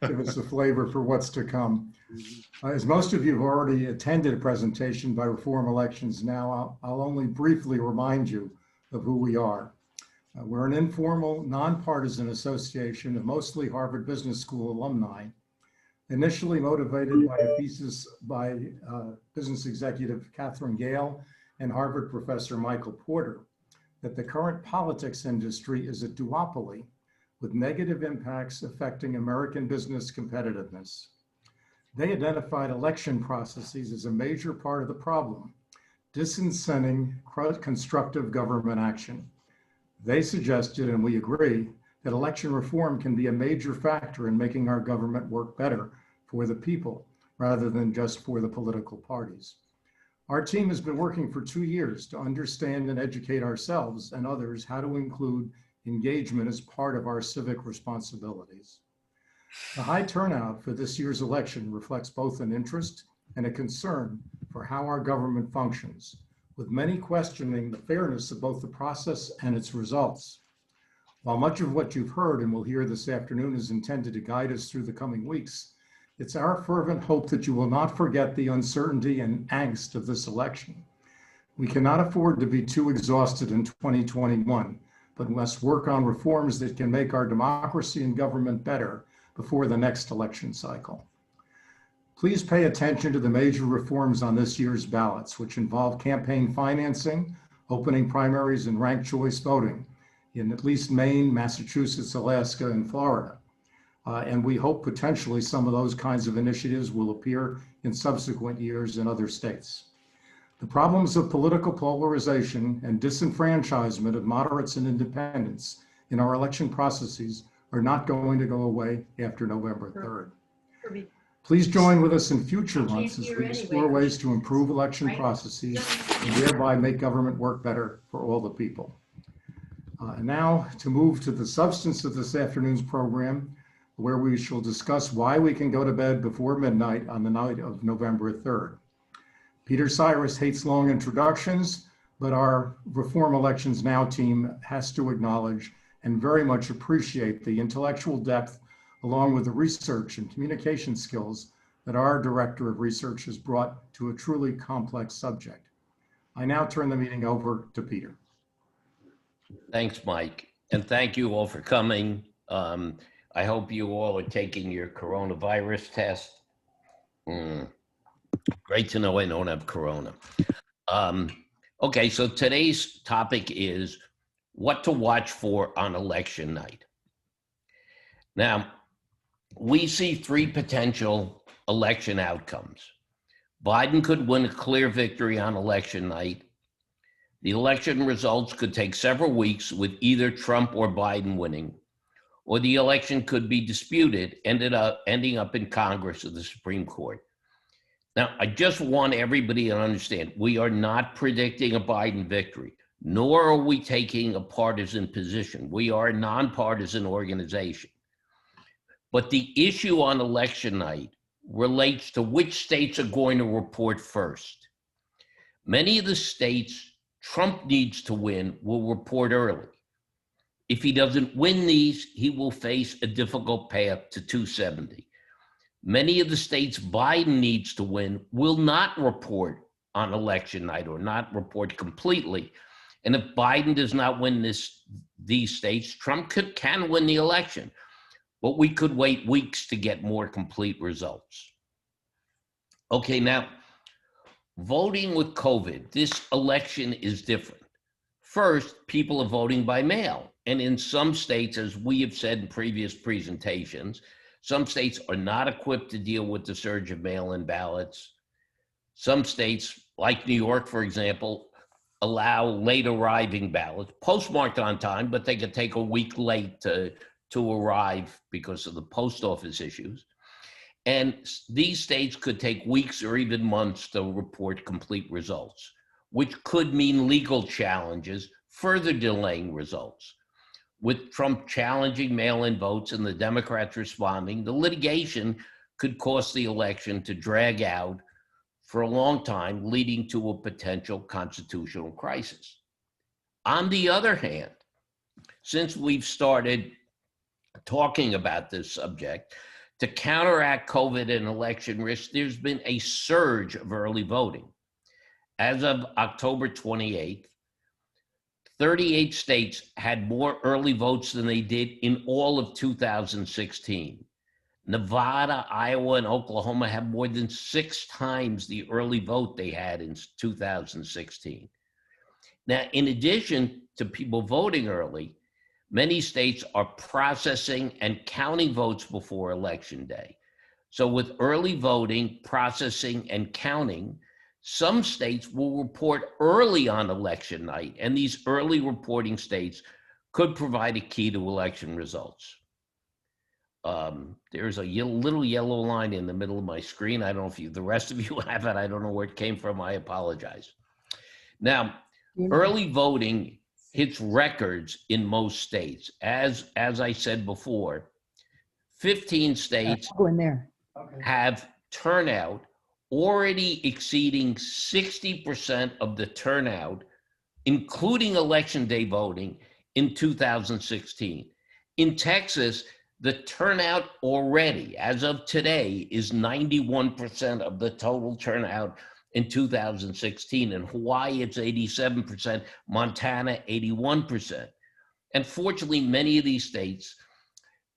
give us a flavor for what's to come. As most of you have already attended a presentation by Reform Elections Now, I'll only briefly remind you of who we are. We're an informal, nonpartisan association of mostly Harvard Business School alumni, initially motivated by a thesis by business executive Catherine Gale and Harvard professor Michael Porter, that the current politics industry is a duopoly with negative impacts affecting American business competitiveness. They identified election processes as a major part of the problem, disincenting constructive government action. They suggested, and we agree, that election reform can be a major factor in making our government work better for the people, rather than just for the political parties. Our team has been working for 2 years to understand and educate ourselves and others how to include engagement as part of our civic responsibilities. The high turnout for this year's election reflects both an interest and a concern for how our government functions, with many questioning the fairness of both the process and its results. While much of what you've heard and will hear this afternoon is intended to guide us through the coming weeks, it's our fervent hope that you will not forget the uncertainty and angst of this election. We cannot afford to be too exhausted in 2021, but must work on reforms that can make our democracy and government better before the next election cycle. Please pay attention to the major reforms on this year's ballots, which involve campaign financing, opening primaries, and ranked choice voting in at least Maine, Massachusetts, Alaska, and Florida. And we hope potentially some of those kinds of initiatives will appear in subsequent years in other states. The problems of political polarization and disenfranchisement of moderates and independents in our election processes are not going to go away after November 3rd. Please join with us in future months as we explore ways to improve election processes and thereby make government work better for all the people. And now to move to the substance of this afternoon's program, where we shall discuss why we can go to bed before midnight on the night of November 3rd. Peter Cyrus hates long introductions, but our Reform Elections Now team has to acknowledge and very much appreciate the intellectual depth along with the research and communication skills that our Director of Research has brought to a truly complex subject. I now turn the meeting over to Peter. Thanks, Mike, and thank you all for coming. I hope you all are taking your coronavirus test. Great to know I don't have corona. Okay, so today's topic is what to watch for on election night. Now, we see 3 potential election outcomes. Biden could win a clear victory on election night. The election results could take several weeks with either Trump or Biden winning, or the election could be disputed, ending up in Congress or the Supreme Court. Now, I just want everybody to understand, we are not predicting a Biden victory, nor are we taking a partisan position. We are a nonpartisan organization. But the issue on election night relates to which states are going to report first. Many of the states Trump needs to win will report early. If he doesn't win these, he will face a difficult path to 270. Many of the states Biden needs to win will not report on election night or not report completely. And if Biden does not win these states, Trump can win the election. But we could wait weeks to get more complete results. Okay, now, voting with COVID, this election is different. First, people are voting by mail. And in some states, as we have said in previous presentations, some states are not equipped to deal with the surge of mail-in ballots. Some states, like New York, for example, allow late arriving ballots, postmarked on time, but they could take a week late to arrive because of the post office issues. And these states could take weeks or even months to report complete results, which could mean legal challenges, further delaying results. With Trump challenging mail-in votes and the Democrats responding, the litigation could cause the election to drag out for a long time, leading to a potential constitutional crisis. On the other hand, since we've started talking about this subject. To counteract COVID and election risk, there's been a surge of early voting. As of October 28th, 38 states had more early votes than they did in all of 2016. Nevada, Iowa, and Oklahoma have more than 6 times the early vote they had in 2016. Now, in addition to people voting early, many states are processing and counting votes before Election Day. So with early voting, processing, and counting, some states will report early on election night, and these early reporting states could provide a key to election results. There's a little yellow line in the middle of my screen. I don't know if the rest of you have it. I don't know where it came from. I apologize. Now, early voting hits records in most states. As I said before, 15 states have turnout already exceeding 60% of the turnout, including election day voting in 2016. In Texas, the turnout already, as of today, is 91% of the total turnout in 2016. In Hawaii, it's 87%, Montana, 81%. And fortunately, many of these states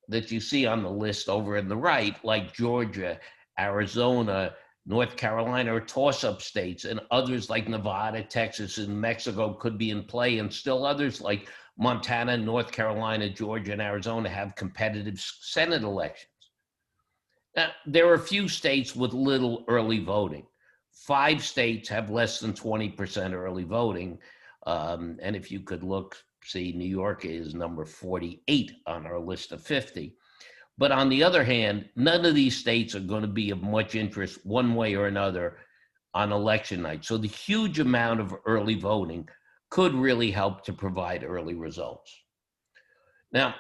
that you see on the list over in the right, like Georgia, Arizona, North Carolina, are toss-up states, and others like Nevada, Texas, and Mexico could be in play, and still others like Montana, North Carolina, Georgia, and Arizona have competitive Senate elections. Now, there are a few states with little early voting. 5 states have less than 20% early voting, and if you could look, see, New York is number 48 on our list of 50. But on the other hand, none of these states are going to be of much interest one way or another on election night. So the huge amount of early voting could really help to provide early results. Now,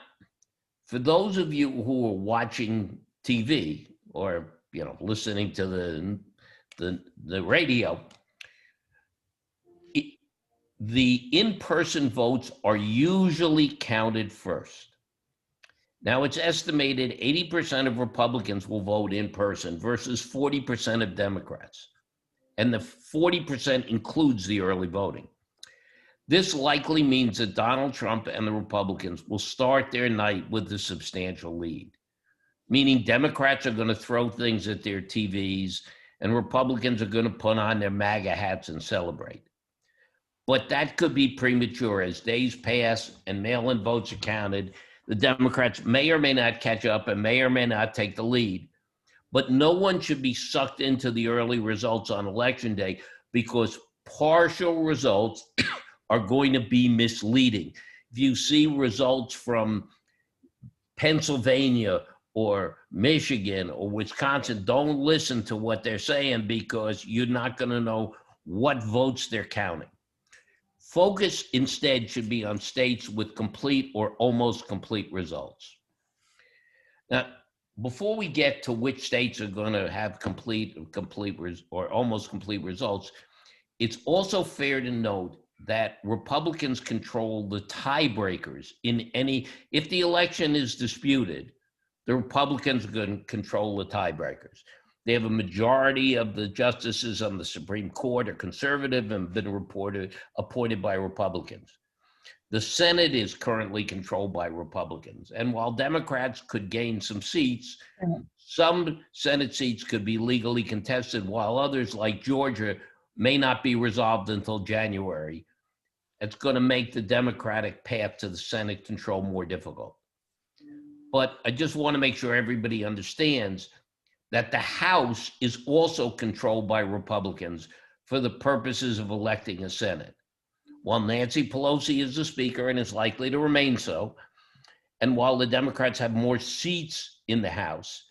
for those of you who are watching TV or listening to the radio, the in-person votes are usually counted first. Now, it's estimated 80% of Republicans will vote in person versus 40% of Democrats. And the 40% includes the early voting. This likely means that Donald Trump and the Republicans will start their night with a substantial lead, meaning Democrats are going to throw things at their TVs and Republicans are going to put on their MAGA hats and celebrate. But that could be premature. As days pass and mail-in votes are counted, the Democrats may or may not catch up and may or may not take the lead. But no one should be sucked into the early results on Election Day because partial results are going to be misleading. If you see results from Pennsylvania or Michigan or Wisconsin, don't listen to what they're saying because you're not going to know what votes they're counting. Focus instead should be on states with complete or almost complete results. Now, before we get to which states are going to have complete or almost complete results, it's also fair to note that Republicans control the tiebreakers if the election is disputed, the Republicans are going to control the tiebreakers. They have a majority of the justices on the Supreme Court are conservative and been appointed by Republicans. The Senate is currently controlled by Republicans. And while Democrats could gain some seats, some Senate seats could be legally contested, while others like Georgia may not be resolved until January. It's going to make the Democratic path to the Senate control more difficult. But I just want to make sure everybody understands that the House is also controlled by Republicans for the purposes of electing a Senate. While Nancy Pelosi is the Speaker and is likely to remain so, and while the Democrats have more seats in the House,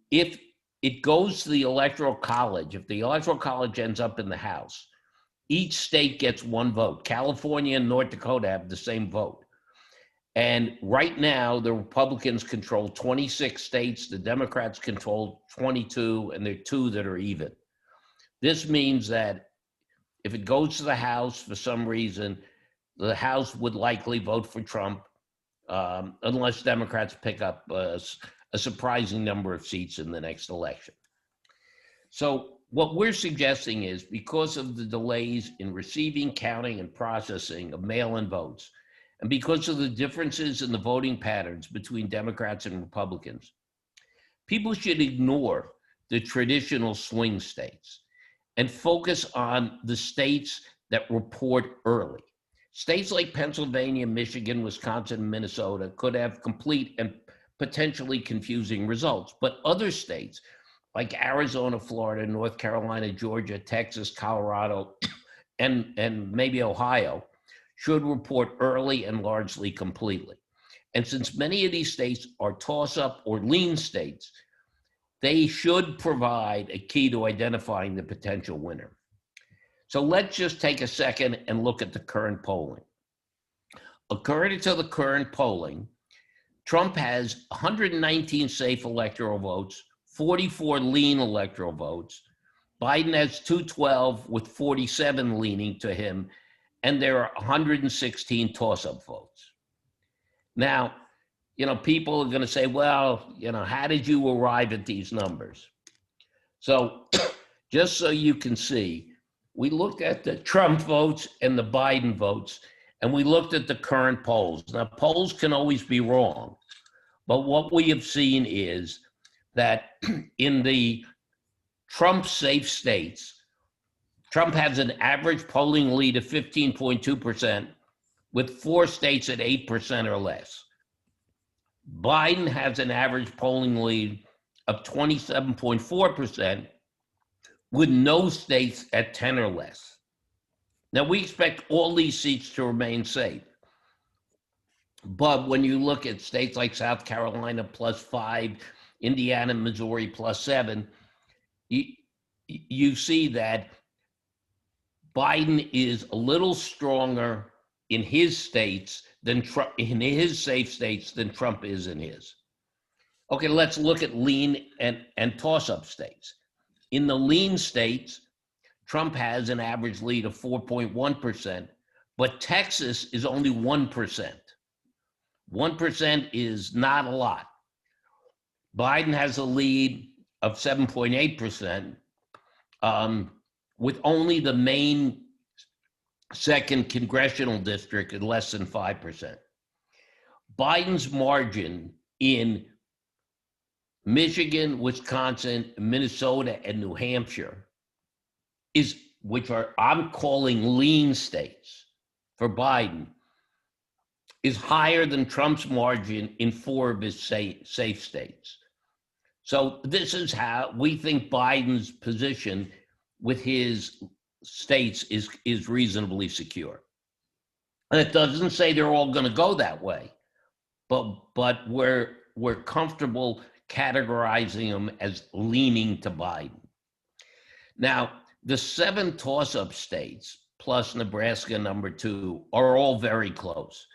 if it goes to the Electoral College, if the Electoral College ends up in the House, each state gets 1 vote. California and North Dakota have the same vote. And right now, the Republicans control 26 states, the Democrats control 22, and there are 2 that are even. This means that if it goes to the House for some reason, the House would likely vote for Trump. unless Democrats pick up a surprising number of seats in the next election. So what we're suggesting is, because of the delays in receiving, counting, and processing of mail-in votes, and because of the differences in the voting patterns between Democrats and Republicans, people should ignore the traditional swing states and focus on the states that report early. States like Pennsylvania, Michigan, Wisconsin, and Minnesota could have complete and potentially confusing results, but other states like Arizona, Florida, North Carolina, Georgia, Texas, Colorado, and maybe Ohio should report early and largely completely. And since many of these states are toss-up or lean states, they should provide a key to identifying the potential winner. So let's just take a second and look at the current polling. According to the current polling, Trump has 119 safe electoral votes, 44 lean electoral votes. Biden has 212 with 47 leaning to him, and there are 116 toss-up votes. Now, people are going to say, well, how did you arrive at these numbers? So just so you can see, we looked at the Trump votes and the Biden votes, and we looked at the current polls. Now, polls can always be wrong, but what we have seen is that in the Trump safe states, Trump has an average polling lead of 15.2%, with 4 states at 8% or less. Biden has an average polling lead of 27.4%, with no states at 10 or less. Now, we expect all these seats to remain safe. But when you look at states like South Carolina +5, Indiana, Missouri +7, you see that Biden is a little stronger in his states than Trump, in his safe states, than Trump is in his. Okay, let's look at lean and toss-up states. In the lean states, Trump has an average lead of 4.1%, but Texas is only 1%. 1% is not a lot. Biden has a lead of 7.8%, with only the main second congressional district at less than 5%. Biden's margin in Michigan, Wisconsin, Minnesota, and New Hampshire which I'm calling lean states for Biden, is higher than Trump's margin in 4 of his safe states. So this is how we think Biden's position with his states is reasonably secure. And it doesn't say they're all going to go that way, but we're comfortable categorizing them as leaning to Biden. Now, the 7 toss-up states plus Nebraska #2 are all very close.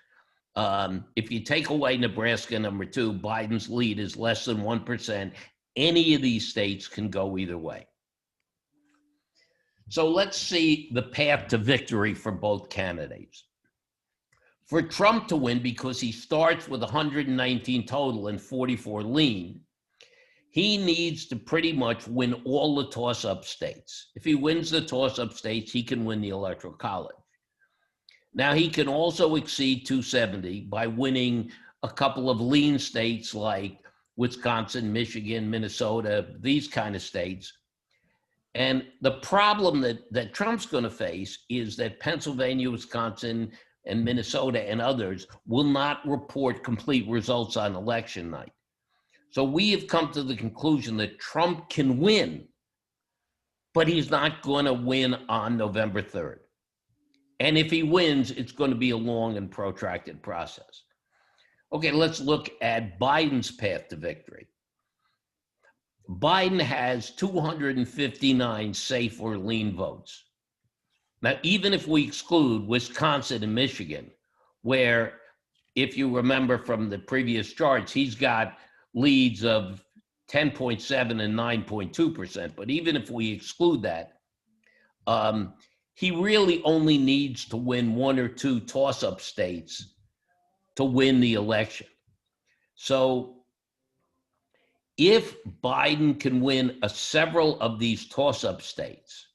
If you take away Nebraska #2, Biden's lead is less than 1%. Any of these states can go either way. So let's see the path to victory for both candidates. For Trump to win, because he starts with 119 total and 44 lean, he needs to pretty much win all the toss-up states. If he wins the toss-up states, he can win the Electoral College. Now, he can also exceed 270 by winning a couple of lean states like Wisconsin, Michigan, Minnesota, these kind of states. And the problem that Trump's going to face is that Pennsylvania, Wisconsin, and Minnesota and others will not report complete results on election night. So we have come to the conclusion that Trump can win, but he's not going to win on November 3rd. And if he wins, it's going to be a long and protracted process. Okay, let's look at Biden's path to victory. Biden has 259 safe or lean votes. Now, even if we exclude Wisconsin and Michigan, where, if you remember from the previous charts, he's got leads of 10.7 and 9.2%. But even if we exclude that, he really only needs to win 1 or 2 toss-up states to win the election. So if Biden can win several of these toss-up states,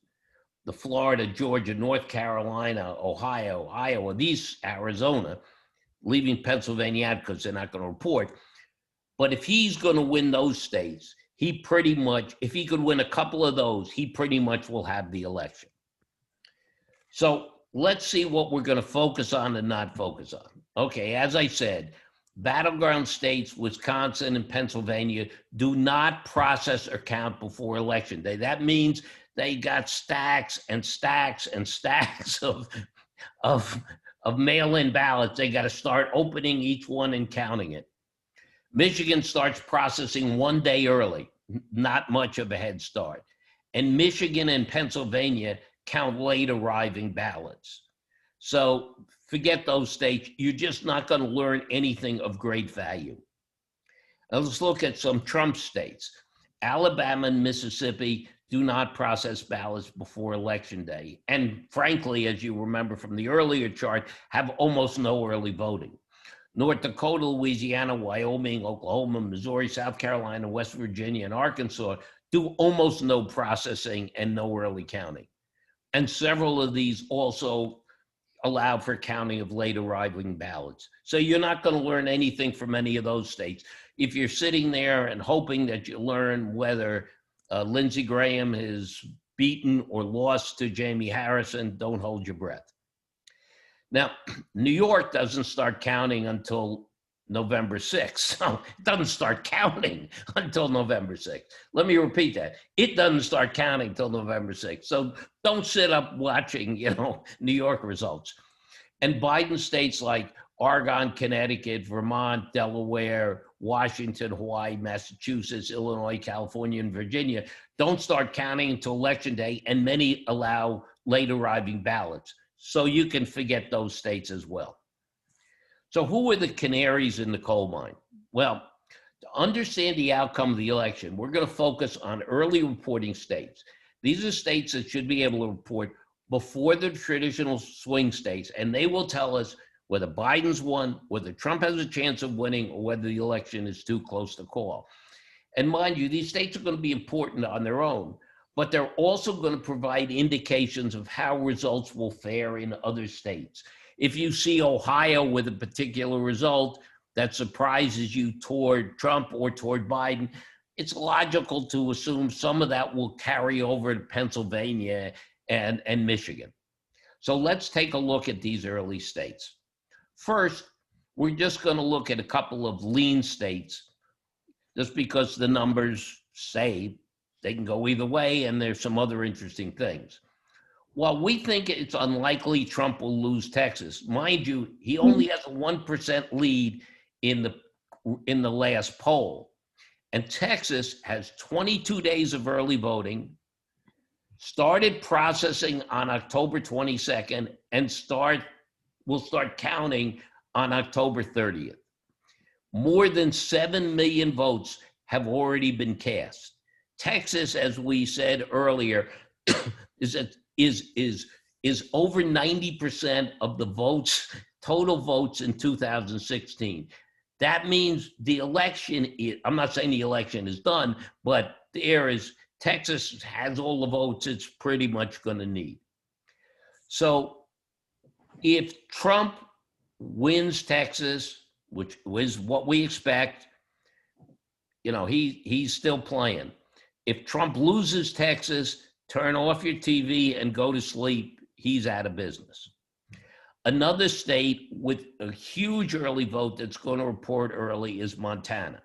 the Florida, Georgia, North Carolina, Ohio, Iowa, Arizona, leaving Pennsylvania out because they're not going to report. But if he's going to win those states, if he could win a couple of those, he pretty much will have the election. So let's see what we're going to focus on and not focus on. Okay, as I said, battleground states, Wisconsin and Pennsylvania, do not process or count before election day. That means they got stacks and stacks and stacks of mail-in ballots. They got to start opening each one and counting it. Michigan starts processing 1 day early, not much of a head start. And Michigan and Pennsylvania count late arriving ballots. So forget those states. You're just not going to learn anything of great value. Now let's look at some Trump states. Alabama and Mississippi do not process ballots before election day. And frankly, as you remember from the earlier chart, have almost no early voting. North Dakota, Louisiana, Wyoming, Oklahoma, Missouri, South Carolina, West Virginia, and Arkansas do almost no processing and no early counting. And several of these also allow for counting of late arriving ballots. So you're not going to learn anything from any of those states. If you're sitting there and hoping that you learn whether Lindsey Graham is beaten or lost to Jamie Harrison, don't hold your breath. Now, New York doesn't start counting until November 6th. So it doesn't start counting until November 6th. Let me repeat that. It doesn't start counting until November 6th. So don't sit up watching, New York results. And Biden states like Oregon, Connecticut, Vermont, Delaware, Washington, Hawaii, Massachusetts, Illinois, California, and Virginia don't start counting until election day, and many allow late arriving ballots. So you can forget those states as well. So who are the canaries in the coal mine? Well, to understand the outcome of the election, we're going to focus on early reporting states. These are states that should be able to report before the traditional swing states, and they will tell us whether Biden's won, whether Trump has a chance of winning, or whether the election is too close to call. And mind you, these states are going to be important on their own, but they're also going to provide indications of how results will fare in other states. If you see Ohio with a particular result that surprises you toward Trump or toward Biden, it's logical to assume some of that will carry over to Pennsylvania and Michigan. So let's take a look at these early states. First, we're just going to look at a couple of lean states, just because the numbers say they can go either way, and there's some other interesting things. While we think it's unlikely Trump will lose Texas, mind you, he only has a 1% lead in the last poll. And Texas has 22 days of early voting, started processing on October 22nd, and will start counting on October 30th. More than 7 million votes have already been cast. Texas, as we said earlier, is over 90% of the votes, total votes in 2016. That means the election I'm not saying the election is done, but Texas has all the votes it's pretty much going to need. So if Trump wins Texas, which is what we expect, he's still playing. If Trump loses Texas, turn off your TV and go to sleep. He's out of business. Another state with a huge early vote that's going to report early is Montana.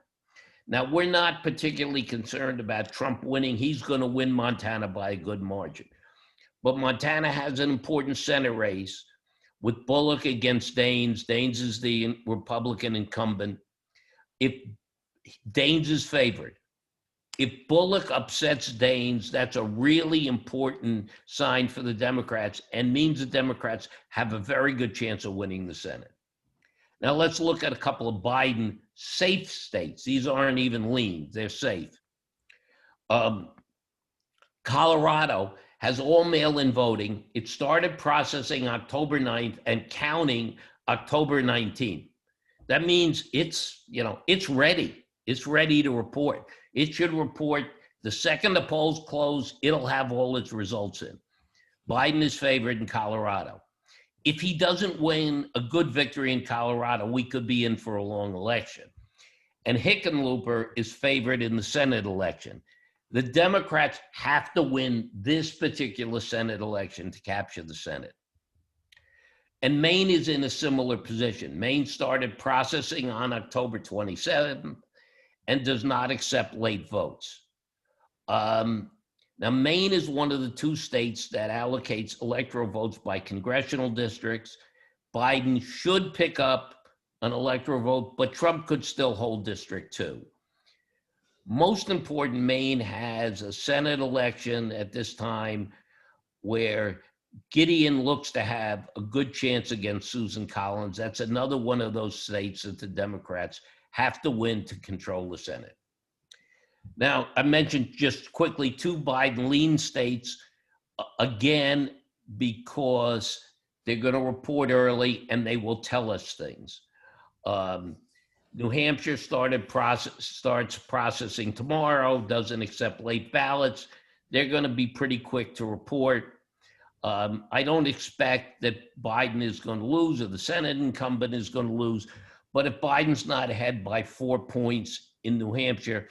Now, we're not particularly concerned about Trump winning. He's going to win Montana by a good margin. But Montana has an important Senate race with Bullock against Daines. Daines is the Republican incumbent. If Daines is favored, if Bullock upsets Daines, that's a really important sign for the Democrats and means the Democrats have a very good chance of winning the Senate. Now let's look at a couple of Biden safe states. These aren't even lean, they're safe. Colorado has all mail-in voting. It started processing October 9th and counting October 19th. That means it's ready. It's ready to report. It should report the second the polls close, it'll have all its results in. Biden is favored in Colorado. If he doesn't win a good victory in Colorado, we could be in for a long election. And Hickenlooper is favored in the Senate election. The Democrats have to win this particular Senate election to capture the Senate. And Maine is in a similar position. Maine started processing on October 27th and does not accept late votes. Now, Maine is one of the two states that allocates electoral votes by congressional districts. Biden should pick up an electoral vote, but Trump could still hold District 2. Most important, Maine has a Senate election at this time where Gideon looks to have a good chance against Susan Collins. That's another one of those states that the Democrats have to win to control the Senate. Now, I mentioned just quickly 2 Biden lean states, again, because they're going to report early and they will tell us things. New Hampshire starts processing tomorrow, doesn't accept late ballots. They're going to be pretty quick to report. I don't expect that Biden is going to lose or the Senate incumbent is going to lose, but if Biden's not ahead by 4 points in New Hampshire,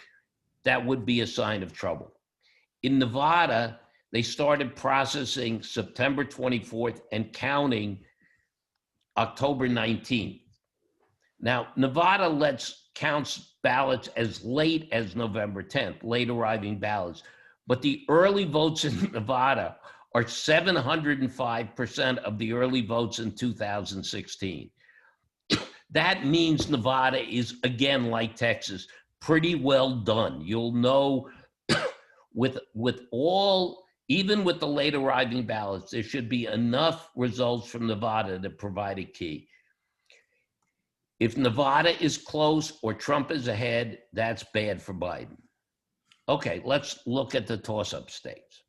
that would be a sign of trouble. In Nevada, they started processing September 24th and counting October 19th. Now, Nevada counts ballots as late as November 10th, late arriving ballots, but the early votes in Nevada are 705% of the early votes in 2016. That means Nevada is, again, like Texas, pretty well done. You'll know even with the late arriving ballots, there should be enough results from Nevada to provide a key. If Nevada is close or Trump is ahead, that's bad for Biden. Okay, let's look at the toss-up states.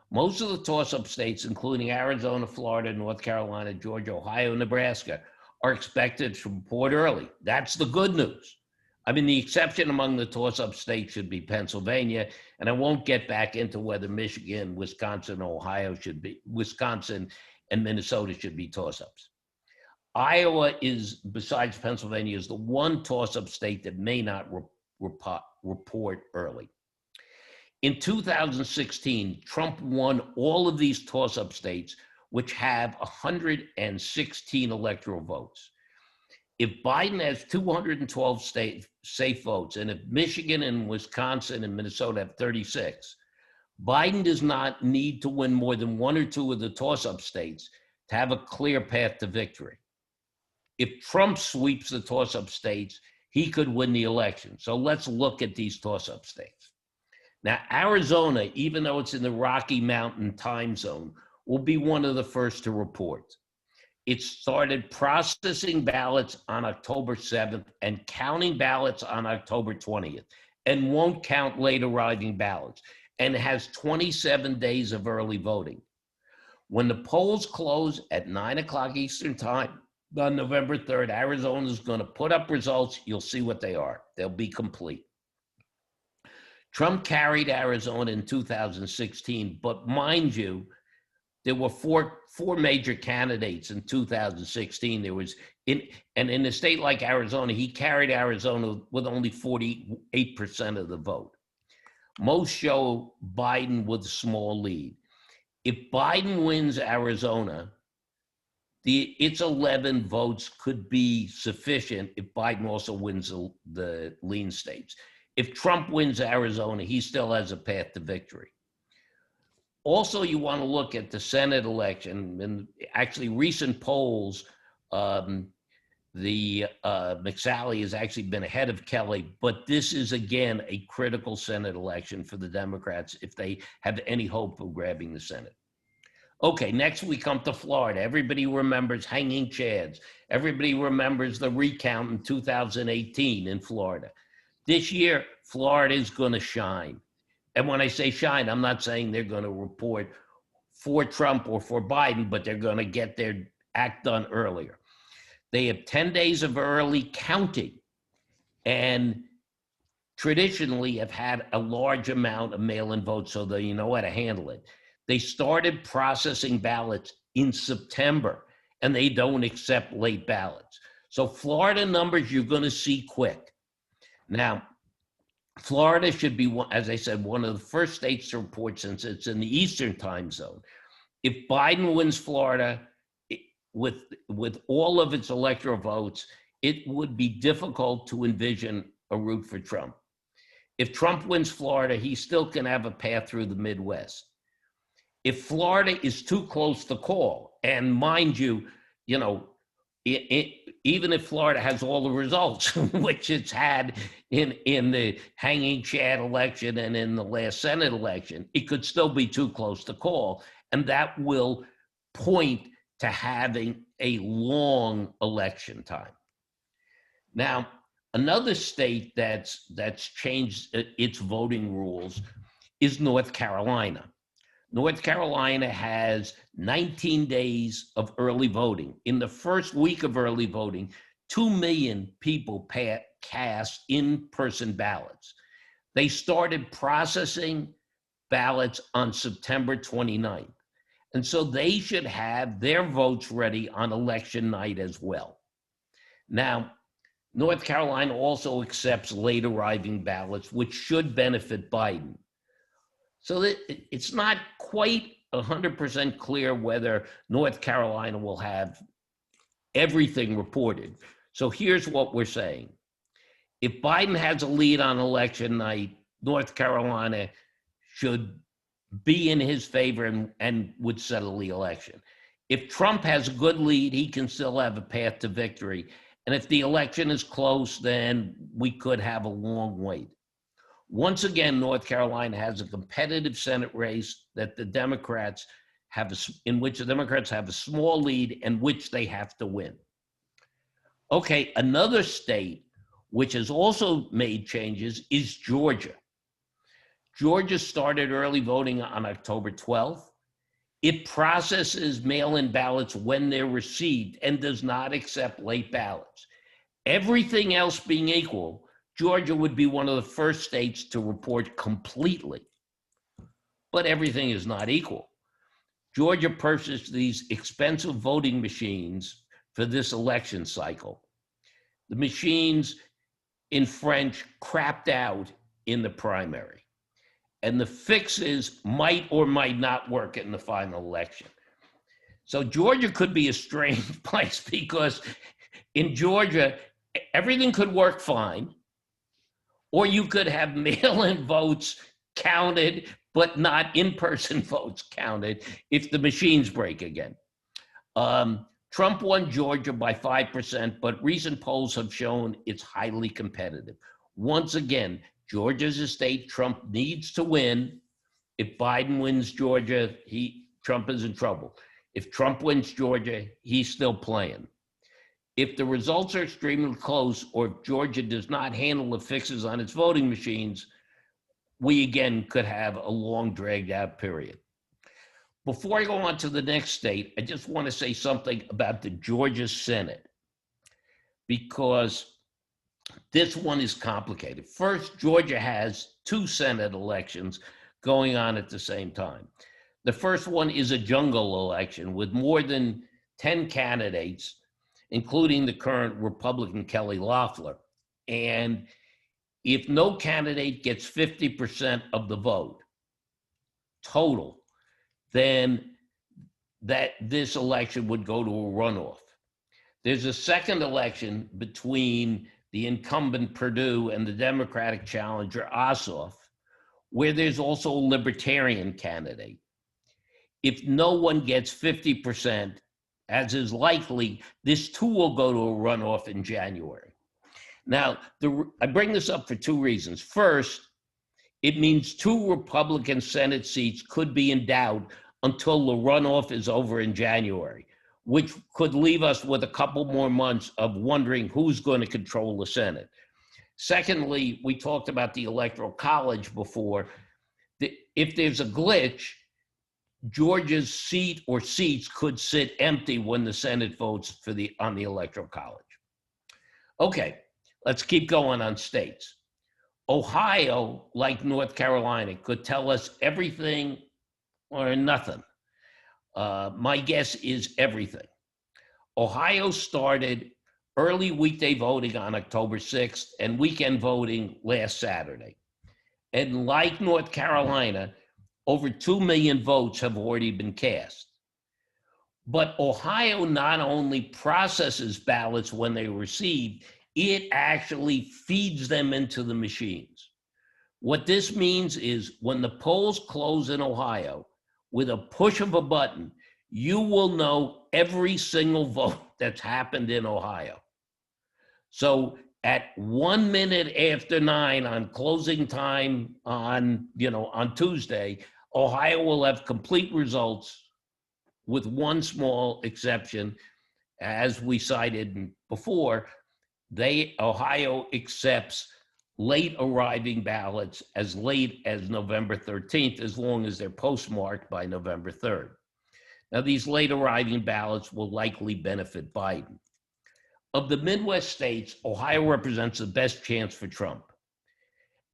Most of the toss-up states, including Arizona, Florida, North Carolina, Georgia, Ohio, Nebraska, are expected to report early. That's the good news. I mean, the exception among the toss-up states should be Pennsylvania, and I won't get back into whether Michigan, Wisconsin, Wisconsin and Minnesota should be toss-ups. Iowa is, besides Pennsylvania, is the one toss-up state that may not report early. In 2016, Trump won all of these toss-up states, which have 116 electoral votes. If Biden has 212 safe votes, and if Michigan and Wisconsin and Minnesota have 36, Biden does not need to win more than 1 or 2 of the toss-up states to have a clear path to victory. If Trump sweeps the toss-up states, he could win the election. So let's look at these toss-up states. Now, Arizona, even though it's in the Rocky Mountain time zone, will be one of the first to report. It started processing ballots on October 7th and counting ballots on October 20th and won't count late arriving ballots and has 27 days of early voting. When the polls close at 9 o'clock Eastern time on November 3rd, Arizona is going to put up results. You'll see what they are. They'll be complete. Trump carried Arizona in 2016, but mind you, there were four major candidates in 2016. There was in a state like Arizona, he carried Arizona with only 48% of the vote. Most show Biden with a small lead. If Biden wins Arizona, its 11 votes could be sufficient if Biden also wins the lean states. If Trump wins Arizona, he still has a path to victory. Also, you want to look at the Senate election, and actually recent polls, McSally has actually been ahead of Kelly, but this is, again, a critical Senate election for the Democrats if they have any hope of grabbing the Senate. Okay, next we come to Florida. Everybody remembers hanging chads. Everybody remembers the recount in 2018 in Florida. This year, Florida is going to shine. And when I say shine, I'm not saying they're going to report for Trump or for Biden, but they're going to get their act done earlier. They have 10 days of early counting and traditionally have had a large amount of mail-in votes, so they know how to handle it. They started processing ballots in September, and they don't accept late ballots. So Florida numbers you're going to see quick. Now, Florida should be, as I said, one of the first states to report since it's in the Eastern time zone. If Biden wins Florida with all of its electoral votes, it would be difficult to envision a route for Trump. If Trump wins Florida, he still can have a path through the Midwest. If Florida is too close to call, and mind you, even if Florida has all the results, which it's had in the hanging Chad election and in the last Senate election, it could still be too close to call. And that will point to having a long election time. Now, another state that's changed its voting rules is North Carolina. North Carolina has 19 days of early voting. In the first week of early voting, 2 million people cast in-person ballots. They started processing ballots on September 29th. And so they should have their votes ready on election night as well. Now, North Carolina also accepts late arriving ballots, which should benefit Biden. So it's not quite 100% clear whether North Carolina will have everything reported. So here's what we're saying. If Biden has a lead on election night, North Carolina should be in his favor and would settle the election. If Trump has a good lead, he can still have a path to victory. And if the election is close, then we could have a long wait. Once again, North Carolina has a competitive Senate race that the Democrats have, in which the Democrats have a small lead and which they have to win. Okay, another state which has also made changes is Georgia. Georgia started early voting on October 12th. It processes mail-in ballots when they're received and does not accept late ballots. Everything else being equal, Georgia would be one of the first states to report completely. But everything is not equal. Georgia purchased these expensive voting machines for this election cycle. The machines, in French, crapped out in the primary. And the fixes might or might not work in the final election. So Georgia could be a strange place because in Georgia, everything could work fine, or you could have mail-in votes counted, but not in-person votes counted if the machines break again. Trump won Georgia by 5%, but recent polls have shown it's highly competitive. Once again, Georgia's a state Trump needs to win. If Biden wins Georgia, Trump is in trouble. If Trump wins Georgia, he's still playing. If the results are extremely close, or if Georgia does not handle the fixes on its voting machines, we again could have a long dragged out period. Before I go on to the next state, I just want to say something about the Georgia Senate, because this one is complicated. First, Georgia has 2 Senate elections going on at the same time. The first one is a jungle election with more than 10 candidates, including the current Republican Kelly Loeffler. And if no candidate gets 50% of the vote total, then this election would go to a runoff. There's a second election between the incumbent Perdue and the Democratic challenger Ossoff, where there's also a libertarian candidate. If no one gets 50%, as is likely, this too will go to a runoff in January. Now, I bring this up for 2 reasons. First, it means 2 Republican Senate seats could be in doubt until the runoff is over in January, which could leave us with a couple more months of wondering who's going to control the Senate. Secondly, we talked about the Electoral College before. If there's a glitch, Georgia's seat or seats could sit empty when the Senate votes on the Electoral College. Okay, let's keep going on states. Ohio, like North Carolina, could tell us everything or nothing. My guess is everything. Ohio started early weekday voting on October 6th and weekend voting last Saturday. And like North Carolina, over 2 million votes have already been cast. But Ohio not only processes ballots when they are received, it actually feeds them into the machines. What this means is when the polls close in Ohio, with a push of a button, you will know every single vote that's happened in Ohio. So at 1 minute after 9 on closing time on Tuesday, Ohio will have complete results with one small exception. As we cited before, Ohio accepts late arriving ballots as late as November 13th, as long as they're postmarked by November 3rd. Now, these late arriving ballots will likely benefit Biden. Of the Midwest states, Ohio represents the best chance for Trump.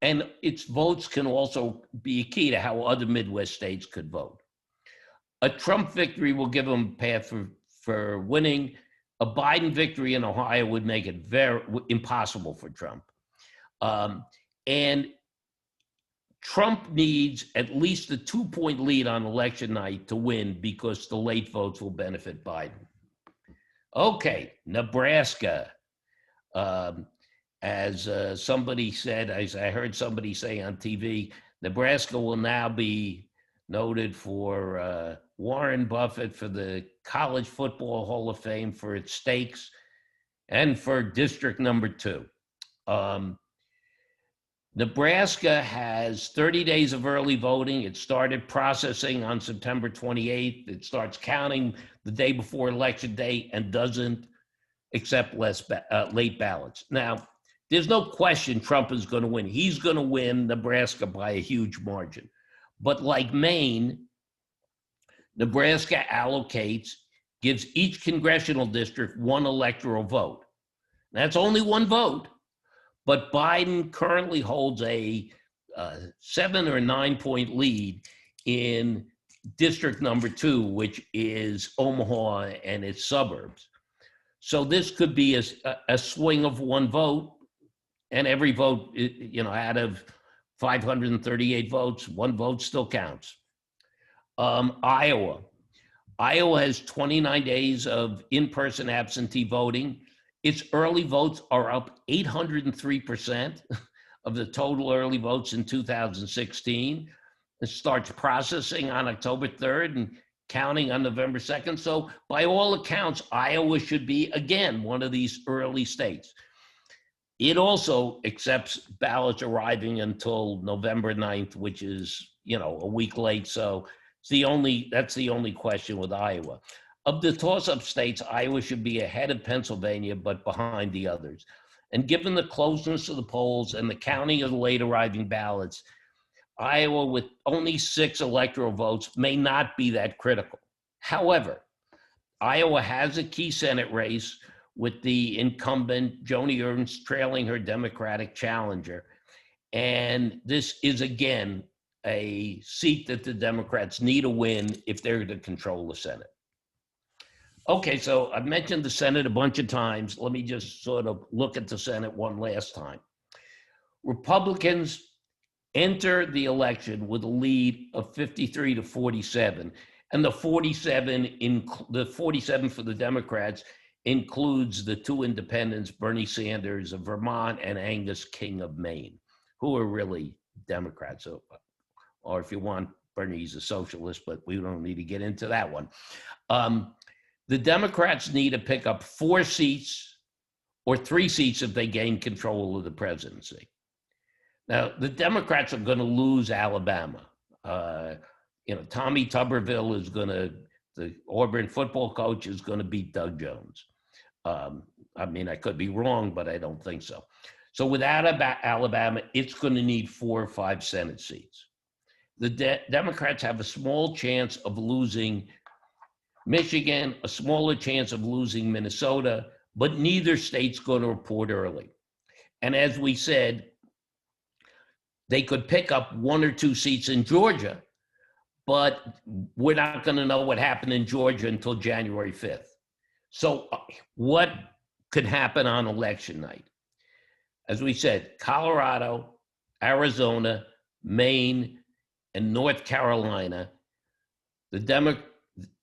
And its votes can also be a key to how other Midwest states could vote. A Trump victory will give him a path for winning. A Biden victory in Ohio would make it very impossible for Trump. And Trump needs at least a 2-point lead on election night to win, because the late votes will benefit Biden. Okay, Nebraska. As somebody said, as I heard somebody say on TV, Nebraska will now be noted for Warren Buffett for the College Football Hall of Fame for its stakes and for District Number 2. Nebraska has 30 days of early voting. It started processing on September 28th. It starts counting the day before Election Day and doesn't accept late ballots. Now, there's no question Trump is going to win. He's going to win Nebraska by a huge margin. But like Maine, Nebraska gives each congressional district one electoral vote. That's only one vote. But Biden currently holds a 7 or 9 point lead in District Number 2, which is Omaha and its suburbs. So this could be a swing of one vote, and every vote, out of 538 votes, one vote still counts. Iowa has 29 days of in-person absentee voting. Its early votes are up 803% of the total early votes in 2016. It starts processing on October 3rd and counting on November 2nd. So by all accounts, Iowa should be, again, one of these early states. It also accepts ballots arriving until November 9th, which is, a week late. So that's the only question with Iowa. Of the toss-up states, Iowa should be ahead of Pennsylvania, but behind the others. And given the closeness of the polls and the counting of the late arriving ballots, Iowa, with only 6 electoral votes, may not be that critical. However, Iowa has a key Senate race with the incumbent Joni Ernst trailing her Democratic challenger. And this is, again, a seat that the Democrats need to win if they're to control the Senate. Okay, so I've mentioned the Senate a bunch of times. Let me just sort of look at the Senate one last time. Republicans enter the election with a lead of 53 to 47, and the 47 for the Democrats includes the 2 independents, Bernie Sanders of Vermont and Angus King of Maine, who are really Democrats. Or if you want, Bernie's a socialist, but we don't need to get into that one. The Democrats need to pick up 4 seats or 3 seats if they gain control of the presidency. Now, the Democrats are going to lose Alabama. Tommy Tuberville the Auburn football coach is going to beat Doug Jones. I could be wrong, but I don't think so. So without Alabama, it's going to need 4 or 5 Senate seats. the Democrats have a small chance of losing Michigan, a smaller chance of losing Minnesota, but neither state's going to report early. And as we said, they could pick up 1 or 2 seats in Georgia, but we're not going to know what happened in Georgia until January 5th. So what could happen on election night? As we said, Colorado, Arizona, Maine, and North Carolina,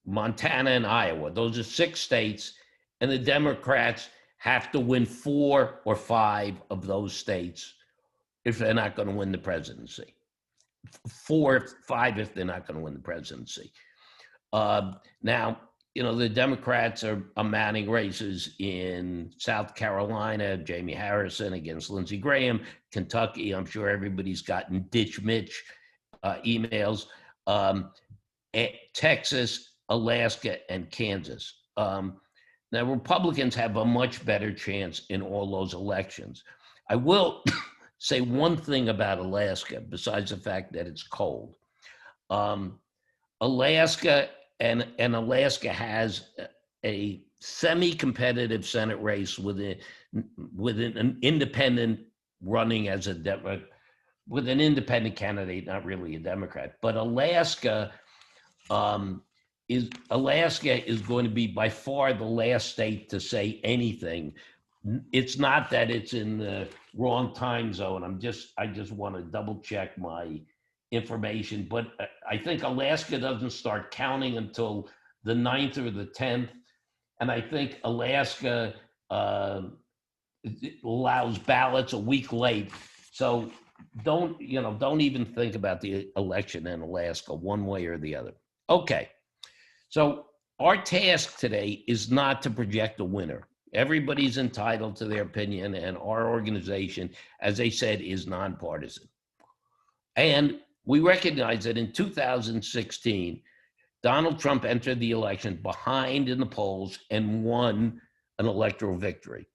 Montana and Iowa, those are 6 states, and the Democrats have to win 4 or 5 of those states if they're not going to win the presidency. 4 or 5 if they're not going to win the presidency. Now, the Democrats are mounting races in South Carolina, Jamie Harrison against Lindsey Graham, Kentucky. I'm sure everybody's gotten Ditch Mitch emails. Texas, Alaska, and Kansas. Now, Republicans have a much better chance in all those elections. I will say one thing about Alaska, besides the fact that it's cold. Alaska has a semi-competitive Senate race with an independent running as with an independent candidate, not really a Democrat. But Alaska is going to be by far the last state to say anything. It's not that it's in the wrong time zone. I just want to double check my information, but I think Alaska doesn't start counting until the 9th or the 10th. And I think Alaska allows ballots a week late. So don't even think about the election in Alaska one way or the other. Okay. So our task today is not to project a winner. Everybody's entitled to their opinion, and our organization, as I said, is nonpartisan. And we recognize that in 2016, Donald Trump entered the election behind in the polls and won an electoral victory.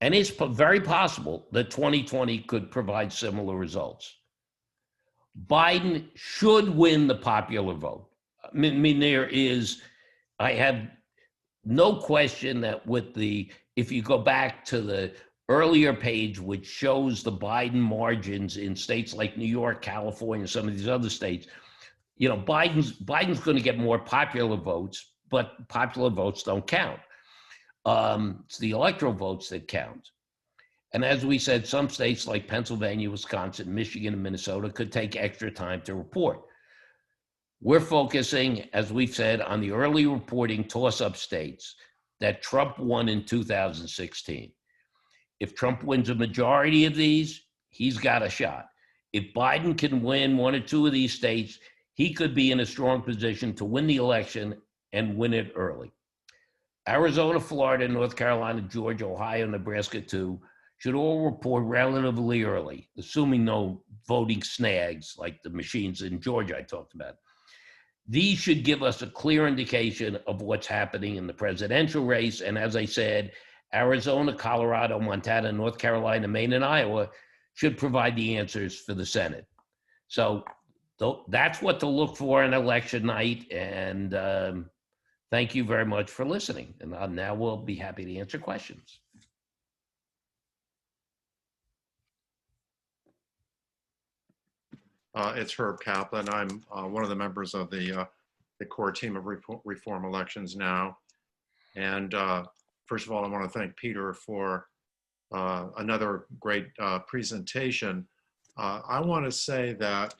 And it's very possible that 2020 could provide similar results. Biden should win the popular vote. I mean, I have no question that if you go back to the earlier page, which shows the Biden margins in states like New York, California, some of these other states, Biden's going to get more popular votes, but popular votes don't count. It's the electoral votes that count. And as we said, some states like Pennsylvania, Wisconsin, Michigan, and Minnesota could take extra time to report. We're focusing, as we've said, on the early reporting toss-up states that Trump won in 2016. If Trump wins a majority of these, he's got a shot. If Biden can win 1 or 2 of these states, he could be in a strong position to win the election and win it early. Arizona, Florida, North Carolina, Georgia, Ohio, Nebraska, too, should all report relatively early, assuming no voting snags like the machines in Georgia I talked about. These should give us a clear indication of what's happening in the presidential race. And as I said, Arizona, Colorado, Montana, North Carolina, Maine, and Iowa should provide the answers for the Senate. So that's what to look for on election night. And thank you very much for listening. And now we'll be happy to answer questions. It's Herb Kaplan. I'm one of the members of the core team of Reform Elections Now. And first of all, I want to thank Peter for another great presentation. I want to say that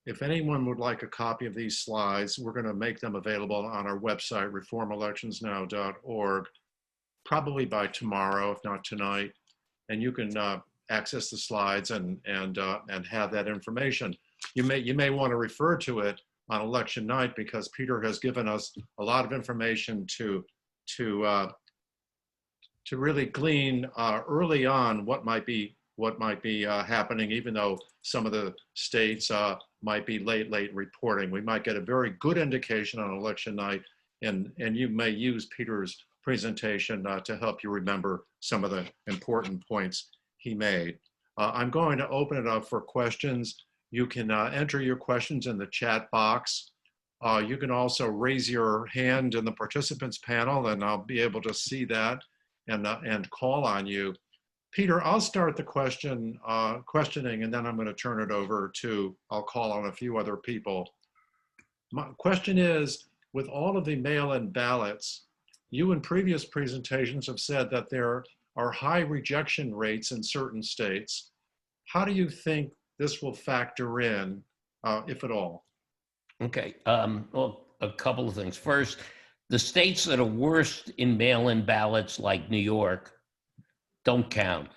if anyone would like a copy of these slides, we're going to make them available on our website, reformelectionsnow.org, probably by tomorrow, if not tonight. And you can access the slides and have that information. You may want to refer to it on election night because Peter has given us a lot of information to really glean early on what might be happening, even though some of the states might be late reporting. We might get a very good indication on election night, and you may use Peter's presentation to help you remember some of the important points he made. I'm going to open it up for questions. You can enter your questions in the chat box. You can also raise your hand in the participants panel, and I'll be able to see that and call on you. Peter, I'll start the questioning, and then I'm going to turn it over to, I'll call on a few other people. My question is, with all of the mail-in ballots, you in previous presentations have said that there are high rejection rates in certain states. How do you think this will factor in, if at all? Okay, well, a couple of things. First, the states that are worst in mail-in ballots, like New York, don't count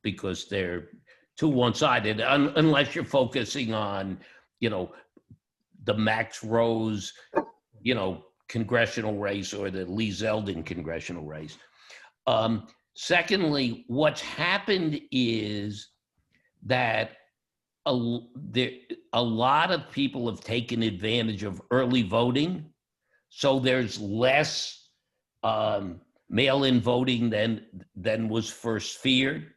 because they're too one-sided, unless you're focusing on, the Max Rose, congressional race or the Lee Zeldin congressional race. Secondly, what's happened is that a lot of people have taken advantage of early voting, so there's less mail-in voting than was first feared.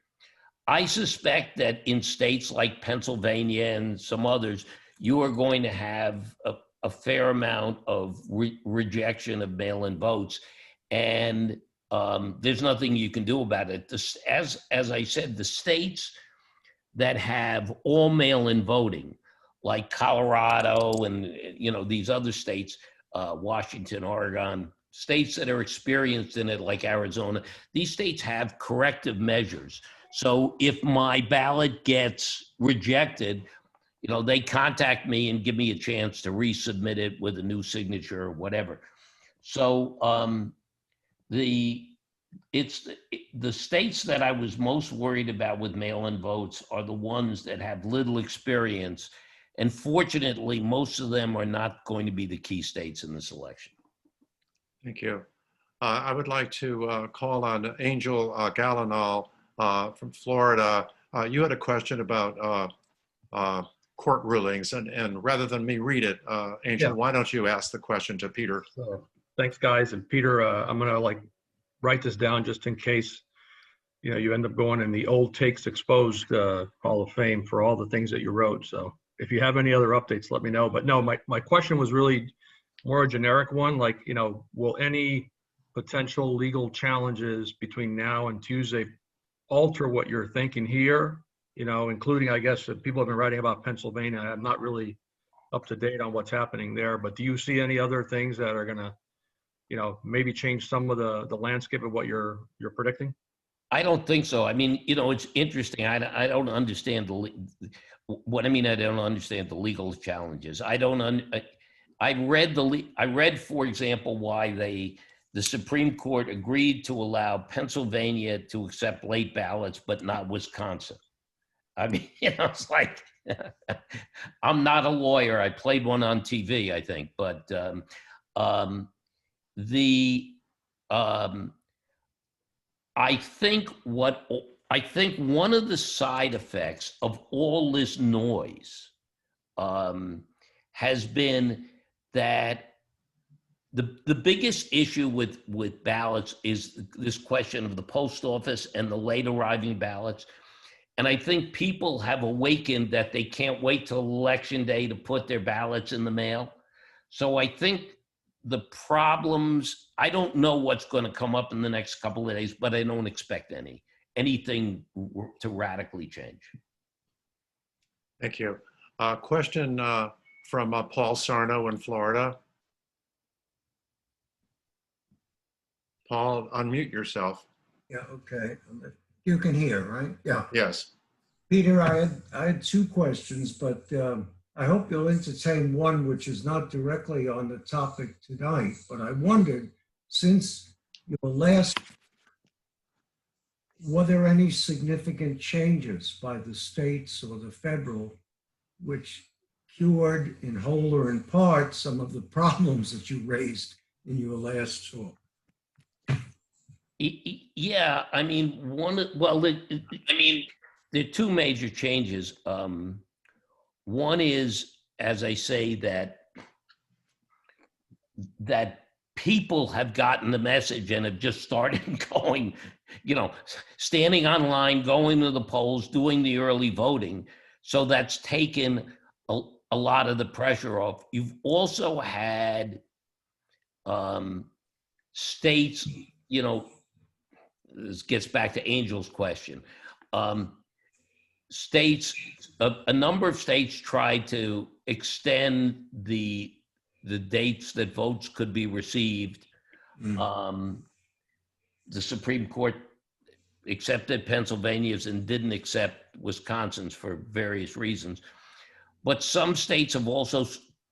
I suspect that in states like Pennsylvania and some others, you are going to have a fair amount of rejection of mail-in votes, and there's nothing you can do about it. As I said, the states that have all mail-in voting, like Colorado and these other states, Washington, Oregon, states that are experienced in it, like Arizona, these states have corrective measures. So if my ballot gets rejected, they contact me and give me a chance to resubmit it with a new signature or whatever. So the states that I was most worried about with mail-in votes are the ones that have little experience. And fortunately, most of them are not going to be the key states in this election. Thank you. I would like to call on Angel Gallinal from Florida. You had a question about court rulings, and rather than me read it, Angel, Yeah. why don't you ask the question to Peter? So, thanks, guys. And Peter, I'm gonna write this down just in case you end up going in the Old Takes Exposed Hall of Fame for all the things that you wrote. So if you have any other updates, let me know. But no, my question was really more a generic one. Will any potential legal challenges between now and Tuesday alter what you're thinking here? Including, I guess, that people have been writing about Pennsylvania. I'm not really up to date on what's happening there, but do you see any other things that are gonna, maybe change some of the landscape of what you're predicting? I don't think so. I mean, it's interesting. I don't understand what I mean. I don't understand the legal challenges. I read, for example, why the Supreme Court agreed to allow Pennsylvania to accept late ballots, but not Wisconsin. I mean, it's like, I'm not a lawyer. I played one on TV, I think, but I think one of the side effects of all this noise has been that the biggest issue with ballots is this question of the post office and the late arriving ballots. And I think people have awakened that they can't wait till election day to put their ballots in the mail. So I think the problems, I don't know what's going to come up in the next couple of days, but I don't expect anything to radically change. Thank you. Question from Paul Sarno in Florida. Paul, unmute yourself. Yeah, okay. You can hear, right? Yeah. Yes. Peter, I had two questions, but I hope you'll entertain one which is not directly on the topic tonight. But I wondered, since your last, were there any significant changes by the states or the federal which cured in whole or in part some of the problems that you raised in your last talk? Yeah, I mean, there are two major changes. One is, as I say, that people have gotten the message and have just started going, standing online, going to the polls, doing the early voting. So that's taken a lot of the pressure off. You've also had states, this gets back to Angel's question. States, a number of states tried to extend the dates that votes could be received. The Supreme Court accepted Pennsylvania's and didn't accept Wisconsin's for various reasons. But some states have also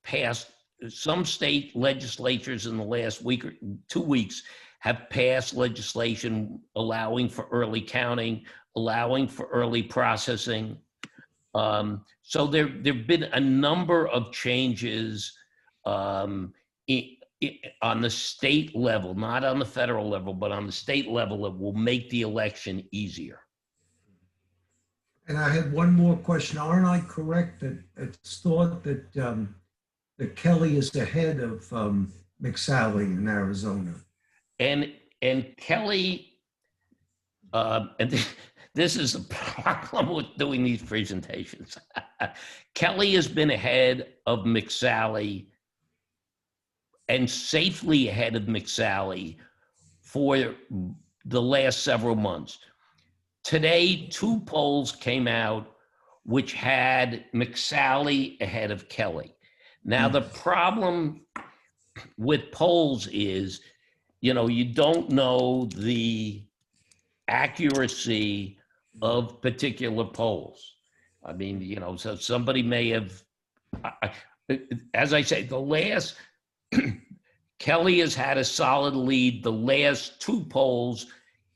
passed, some state legislatures in the last week or 2 weeks have passed legislation allowing for early counting, allowing for early processing. So there've been a number of changes on the state level, not on the federal level, but on the state level that will make the election easier. And I had one more question. Aren't I correct that it's thought that that Kelly is ahead of McSally in Arizona? And Kelly, and this is the problem with doing these presentations. Kelly has been ahead of McSally and safely ahead of McSally for the last several months. Today, 2 polls came out which had McSally ahead of Kelly. Now, the problem with polls is, you don't know the accuracy of particular polls. I mean, so somebody may have, as I say, the last, Kelly has had a solid lead. The last 2 polls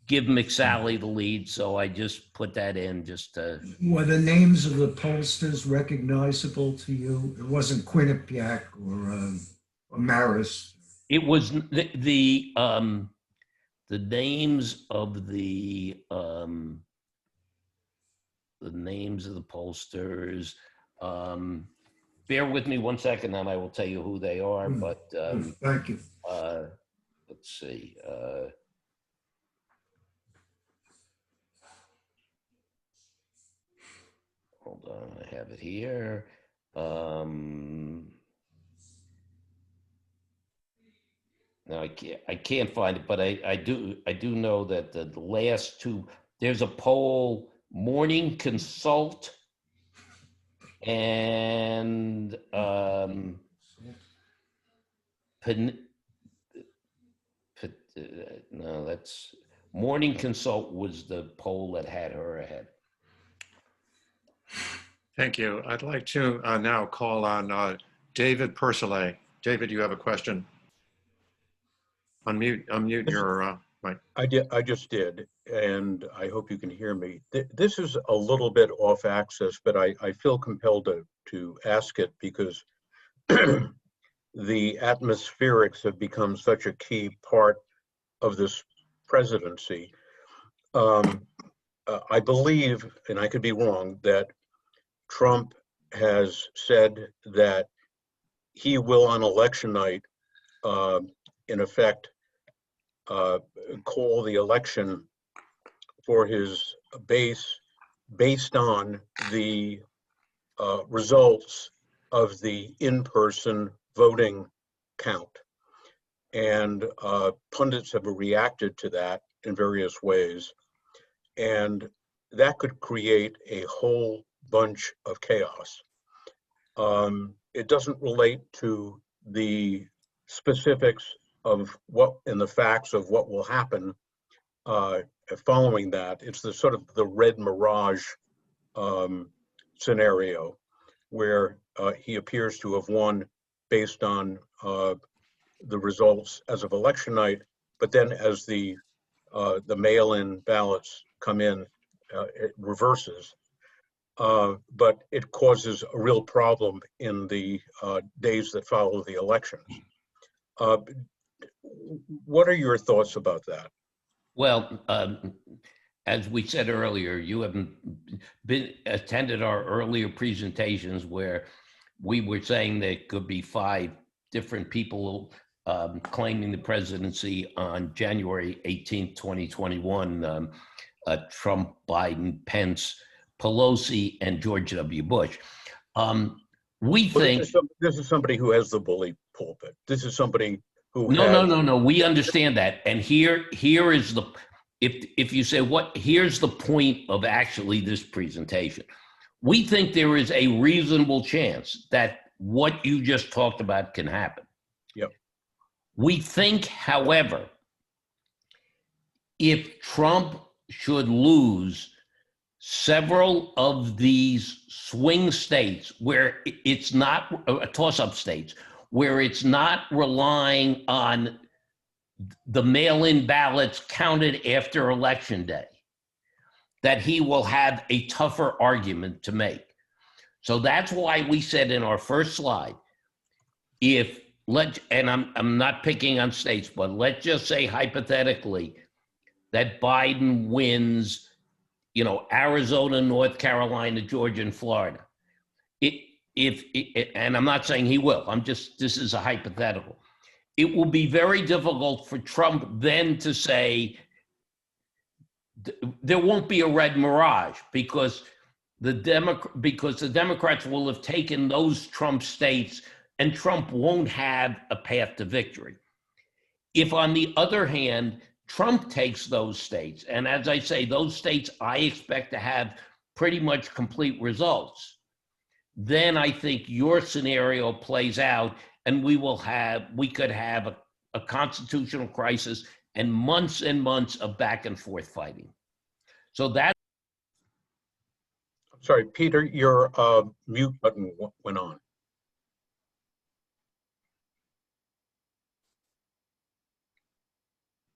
give McSally the lead, so I just put that in just to... Were the names of the pollsters recognizable to you? It wasn't Quinnipiac or Maris? It was the names of the pollsters. Bear with me 1 second, and I will tell you who they are. But thank you. Let's see. Hold on, I have it here. No, I can't find it, but I do know that the last 2, there's a poll, Morning Consult and no, that's Morning Consult was the poll that had her ahead. Thank you. I'd like to now call on David Purcellay. David, you have a question? Unmute your mic. I just did, and I hope you can hear me. This is a little bit off axis, but I feel compelled to ask it because the atmospherics have become such a key part of this presidency. I believe, and I could be wrong, that Trump has said that he will on election night, in effect, call the election for his base based on the results of the in-person voting count. And pundits have reacted to that in various ways. And that could create a whole bunch of chaos. It doesn't relate to the specifics of what and the facts of what will happen following that. It's the sort of the red mirage scenario where he appears to have won based on the results as of election night, but then as the mail-in ballots come in, it reverses. But it causes a real problem in the days that follow the elections. What are your thoughts about that? Well, as we said earlier, you haven't attended our earlier presentations where we were saying there could be 5 different people claiming the presidency on January 18th, 2021. Trump, Biden, Pence, Pelosi and George W. Bush. We Well, think this is somebody who has the bully pulpit. This is somebody who no. We understand that, and here is the if you say here's the point of actually this presentation. We think there is a reasonable chance that what you just talked about can happen. Yep. We think, however, if Trump should lose several of these swing states where it's not toss-up states, where it's not relying on the mail-in ballots counted after Election Day, that he will have a tougher argument to make. So that's why we said in our first slide, and I'm not picking on states, but let's just say hypothetically that Biden wins, Arizona, North Carolina, Georgia, and Florida. And I'm not saying he will, this is a hypothetical. It will be very difficult for Trump then to say, there won't be a red mirage because the Democrats will have taken those Trump states and Trump won't have a path to victory. If, on the other hand, Trump takes those states, and as I say, those states I expect to have pretty much complete results, then I think your scenario plays out and we could have a constitutional crisis and months of back and forth fighting. So that. I'm sorry, Peter, your mute button went on.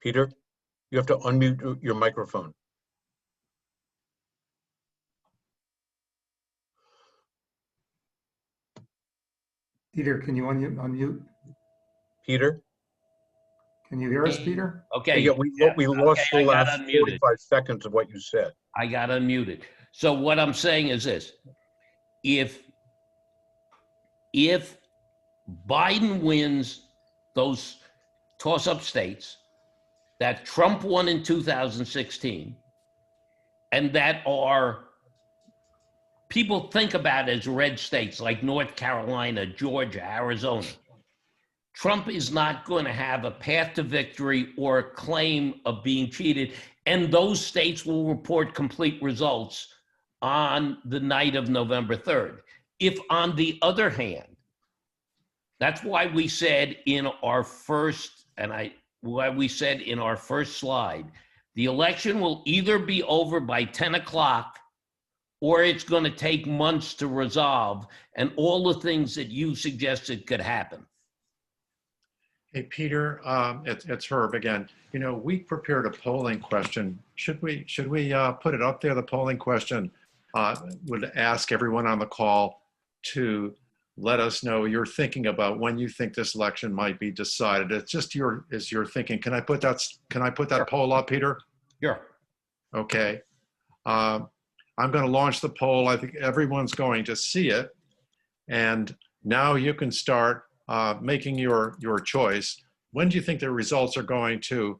Peter, you have to unmute your microphone. Peter, can you unmute? Peter? Can you hear us, Peter? Okay. Yeah, we lost the last 45 seconds of what you said. I got unmuted. So what I'm saying is this: if Biden wins those toss-up states that Trump won in 2016, and that are people think about as red states like North Carolina, Georgia, Arizona, Trump is not going to have a path to victory or a claim of being cheated, and those states will report complete results on the night of November 3rd. If, on the other hand, that's why we said in our first, slide, the election will either be over by 10 o'clock or it's going to take months to resolve, and all the things that you suggested could happen. Hey, Peter, it's Herb again. We prepared a polling question. Should we put it up there? The polling question would ask everyone on the call to let us know your thinking about when you think this election might be decided. It's just your thinking. Can I put that Sure. poll up, Peter? Sure. Okay. I'm going to launch the poll. I think everyone's going to see it, and now you can start making your choice. When do you think the results are going to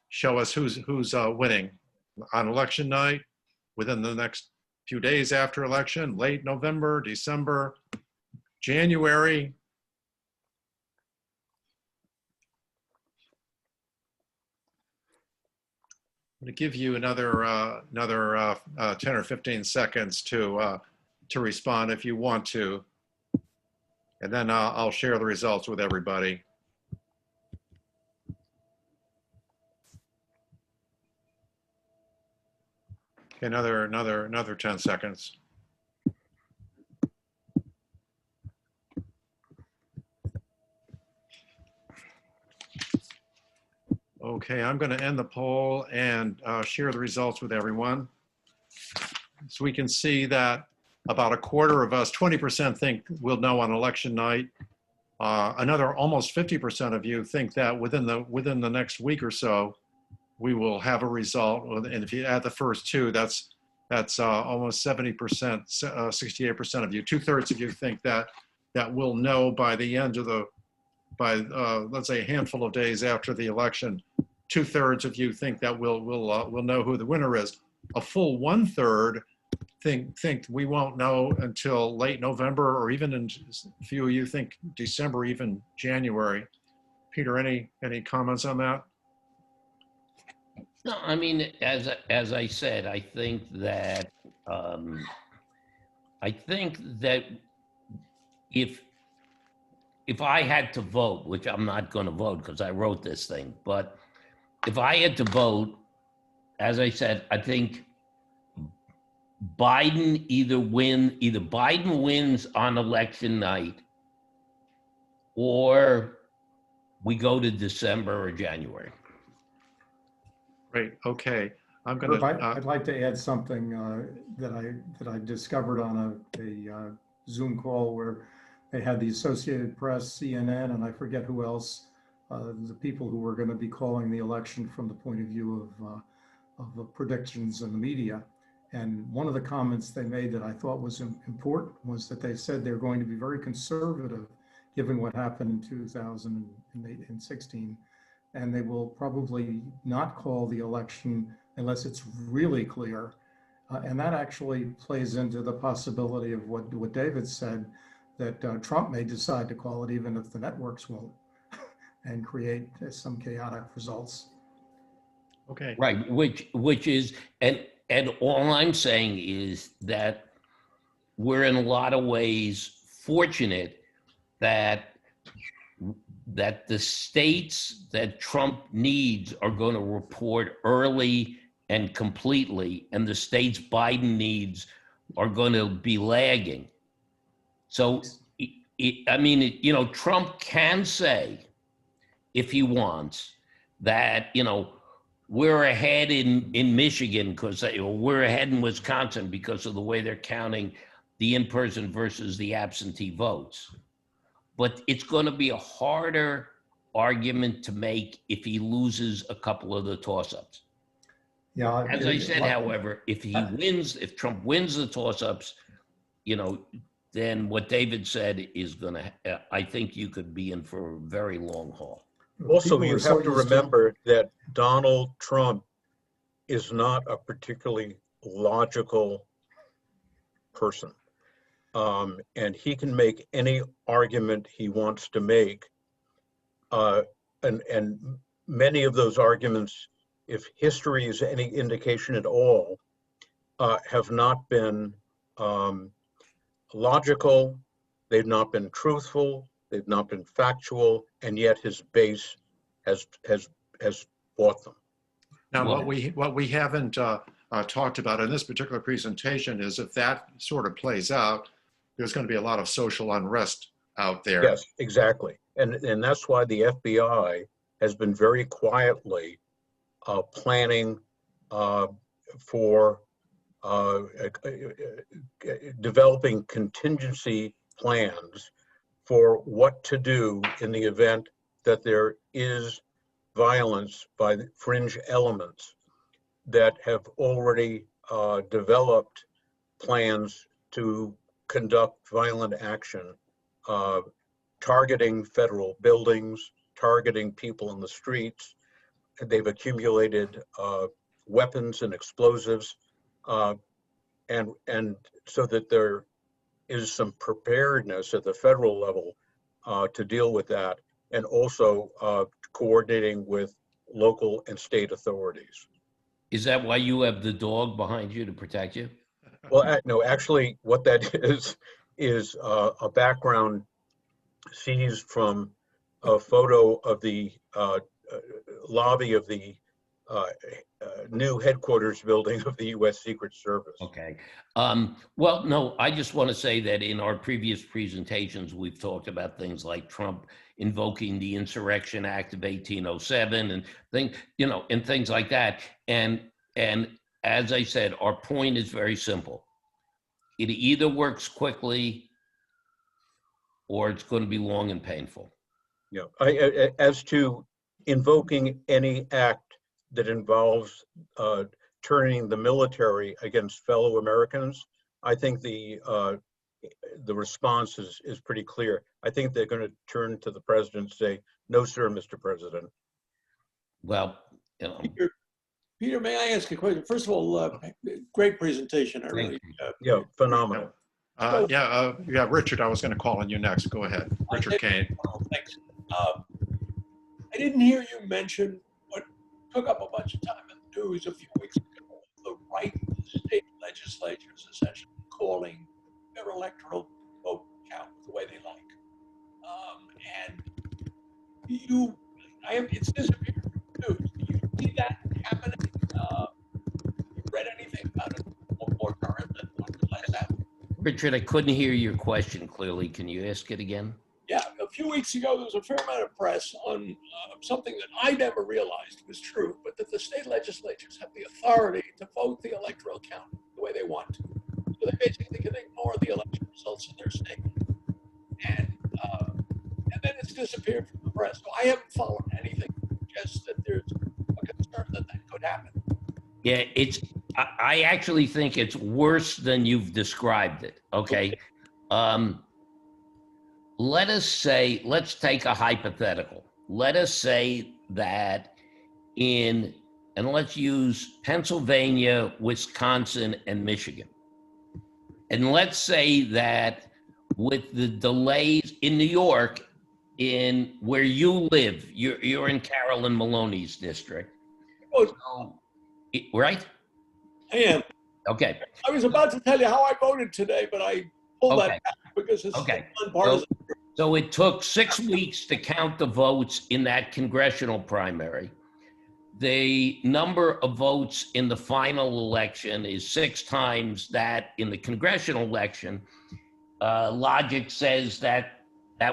show us who's winning? On election night, within the next few days after election, late November, December, January? I'm going to give you another 10 or 15 seconds to respond if you want to. And then I'll share the results with everybody. Okay, another 10 seconds. Okay, I'm going to end the poll and share the results with everyone. So we can see that about a quarter of us, 20% think we'll know on election night. Another almost 50% of you think that within the next week or so, we will have a result. And if you add the first two, that's almost 70%, 68% of you. 2/3 of you think that we'll know by the end of let's say a handful of days after the election. 2/3 of you think that we'll know who the winner is. A full 1/3 think we won't know until late November, or even in a few of you think December, even January. Peter, any comments on that? No, I mean, as I said, I think that if I had to vote, which I'm not going to vote because I wrote this thing, but if I had to vote, as I said, I think either Biden wins on election night, or we go to December or January. Great. Okay. Herb, I'd like to add something that I discovered on a Zoom call where they had the Associated Press, CNN, and I forget who else, the people who were going to be calling the election from the point of view of the predictions in the media. And one of the comments they made that I thought was important was that they said they're going to be very conservative given what happened in 2016. And they will probably not call the election unless it's really clear. And that actually plays into the possibility of what David said, that Trump may decide to call it even if the networks won't, and create some chaotic results. Okay. Right, which is, and all I'm saying is that we're in a lot of ways fortunate that the states that Trump needs are going to report early and completely, and the states Biden needs are going to be lagging. So, Trump can say, if he wants, that, we're ahead in Michigan because we're ahead in Wisconsin because of the way they're counting the in-person versus the absentee votes. But it's going to be a harder argument to make if he loses a couple of the toss-ups. Yeah. As I said, however, if Trump wins the toss-ups, then what David said is I think you could be in for a very long haul. Also, you have to remember that Donald Trump is not a particularly logical person. And he can make any argument he wants to make. And many of those arguments, if history is any indication at all, have not been logical, they've not been truthful, they've not been factual, and yet his base has bought them. Now, what we haven't talked about in this particular presentation is if that sort of plays out, there's going to be a lot of social unrest out there. Yes, exactly. And that's why the FBI has been very quietly planning for developing contingency plans for what to do in the event that there is violence by the fringe elements that have already developed plans to conduct violent action, targeting federal buildings, targeting people in the streets. They've accumulated weapons and explosives, and so that there is some preparedness at the federal level to deal with that, and also coordinating with local and state authorities. Is that why you have the dog behind you to protect you? Well, no, actually what that is a background seized from a photo of the lobby of the new headquarters building of the U.S. Secret Service. Okay. Well, no, I just want to say that in our previous presentations, we've talked about things like Trump invoking the Insurrection Act of 1807 and things like that. And as I said, our point is very simple. It either works quickly or it's going to be long and painful. Yeah. As to invoking any act that involves turning the military against fellow Americans, I think the response is pretty clear. I think they're going to turn to the president and say, "No, sir, Mr. President." Well, Peter, may I ask a question? First of all, great presentation. I really. Yeah, phenomenal. Yeah, Richard, I was going to call on you next. Go ahead. Richard Kane. Thanks. I didn't hear you mention what took up a bunch of time in the news a few weeks ago, the right state legislatures essentially calling their electoral vote count the way they like. And it's disappeared from the news. Do you see that happening? You read anything about it more current than what was last happened? Richard, I couldn't hear your question clearly. Can you ask it again? Yeah, a few weeks ago, there was a fair amount of press on something that I never realized was true, but that the state legislatures have the authority to vote the electoral count the way they want to. So they basically can ignore the election results in their state. And then it's disappeared from the press. So I haven't followed anything that suggests that there's a concern that that could happen. Yeah, I actually think it's worse than you've described it. Okay. Let's take a hypothetical. Let us say that and let's use Pennsylvania, Wisconsin, and Michigan. And let's say that with the delays in New York, in where you live, you're in Carolyn Maloney's district. Oh, right? I am. Okay. I was about to tell you how I voted today, but I pulled that back because it's nonpartisan. So it took 6 weeks to count the votes in that congressional primary. The number of votes in the final election is 6 times that in the congressional election. Logic says that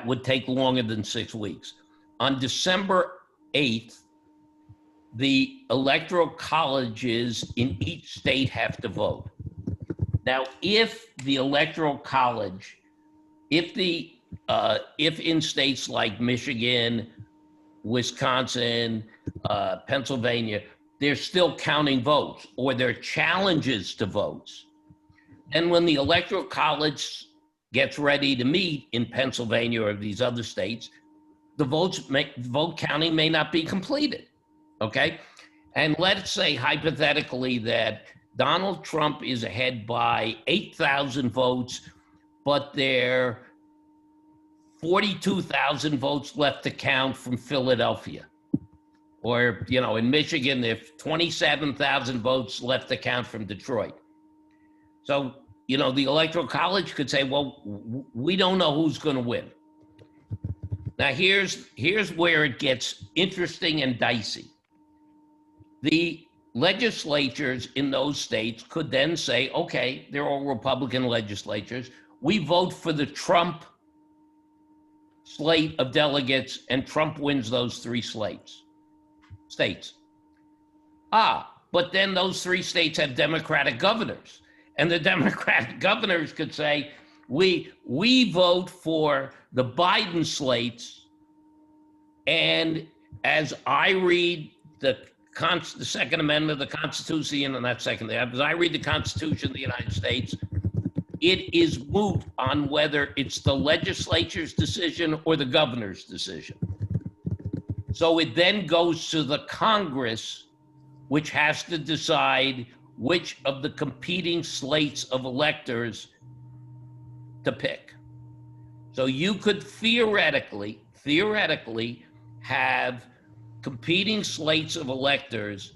would take longer than 6 weeks. On December 8th, the electoral colleges in each state have to vote. Now, if the electoral college, if in states like Michigan, Wisconsin, Pennsylvania, they're still counting votes or there are challenges to votes, then when the electoral college gets ready to meet in Pennsylvania or these other states, the vote counting may not be completed. Okay. And let's say hypothetically that Donald Trump is ahead by 8,000 votes, but there are 42,000 votes left to count from Philadelphia. Or, in Michigan, there's 27,000 votes left to count from Detroit. So, the Electoral College could say, well, we don't know who's going to win. Now, here's where it gets interesting and dicey. The legislatures in those states could then say, okay, they're all Republican legislatures. We vote for the Trump slate of delegates and Trump wins those 3 states. But then those 3 states have Democratic governors. And the Democratic governors could say, we vote for the Biden slates. And as I read the Second Amendment of the Constitution, and not second, as I read the Constitution of the United States, it is moot on whether it's the legislature's decision or the governor's decision. So it then goes to the Congress, which has to decide which of the competing slates of electors to pick. So you could theoretically have competing slates of electors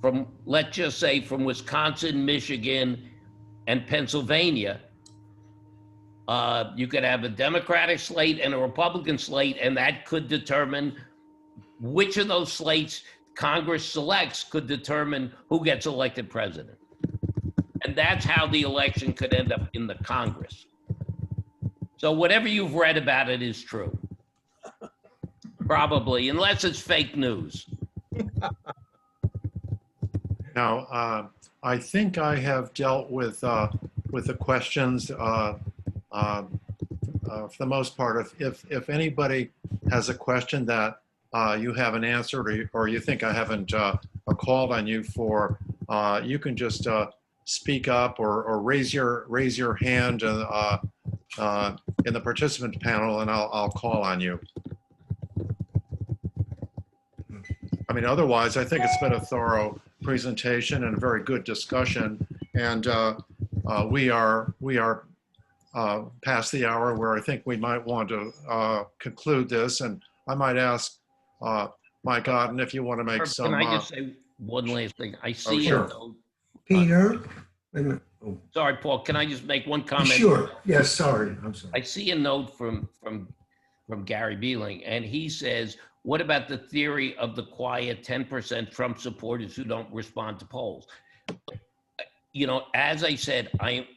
from, let's just say, from Wisconsin, Michigan, and Pennsylvania. You could have a Democratic slate and a Republican slate, and that could determine which of those slates Congress selects could determine who gets elected president. And that's how the election could end up in the Congress. So whatever you've read about it is true. Probably, unless it's fake news. Now, I think I have dealt with the questions for the most part. If anybody has a question that you haven't answered or you think I haven't called on you for, you can just speak up or raise your hand in the participant panel, and I'll call on you. I mean, otherwise, I think it's been a thorough presentation and a very good discussion. And we are past the hour where I think we might want to conclude this. And I might ask Mike Otten if you want to make Herb, some. Can I just say one last thing? I see sure. a note. Peter? Wait a minute. Oh, Sorry, Paul, can I just make one comment? sure. Yes, sorry. I'm sorry. I see a note from Gary Beeling, and he says, what about the theory of the quiet 10% Trump supporters who don't respond to polls? You know, as I said,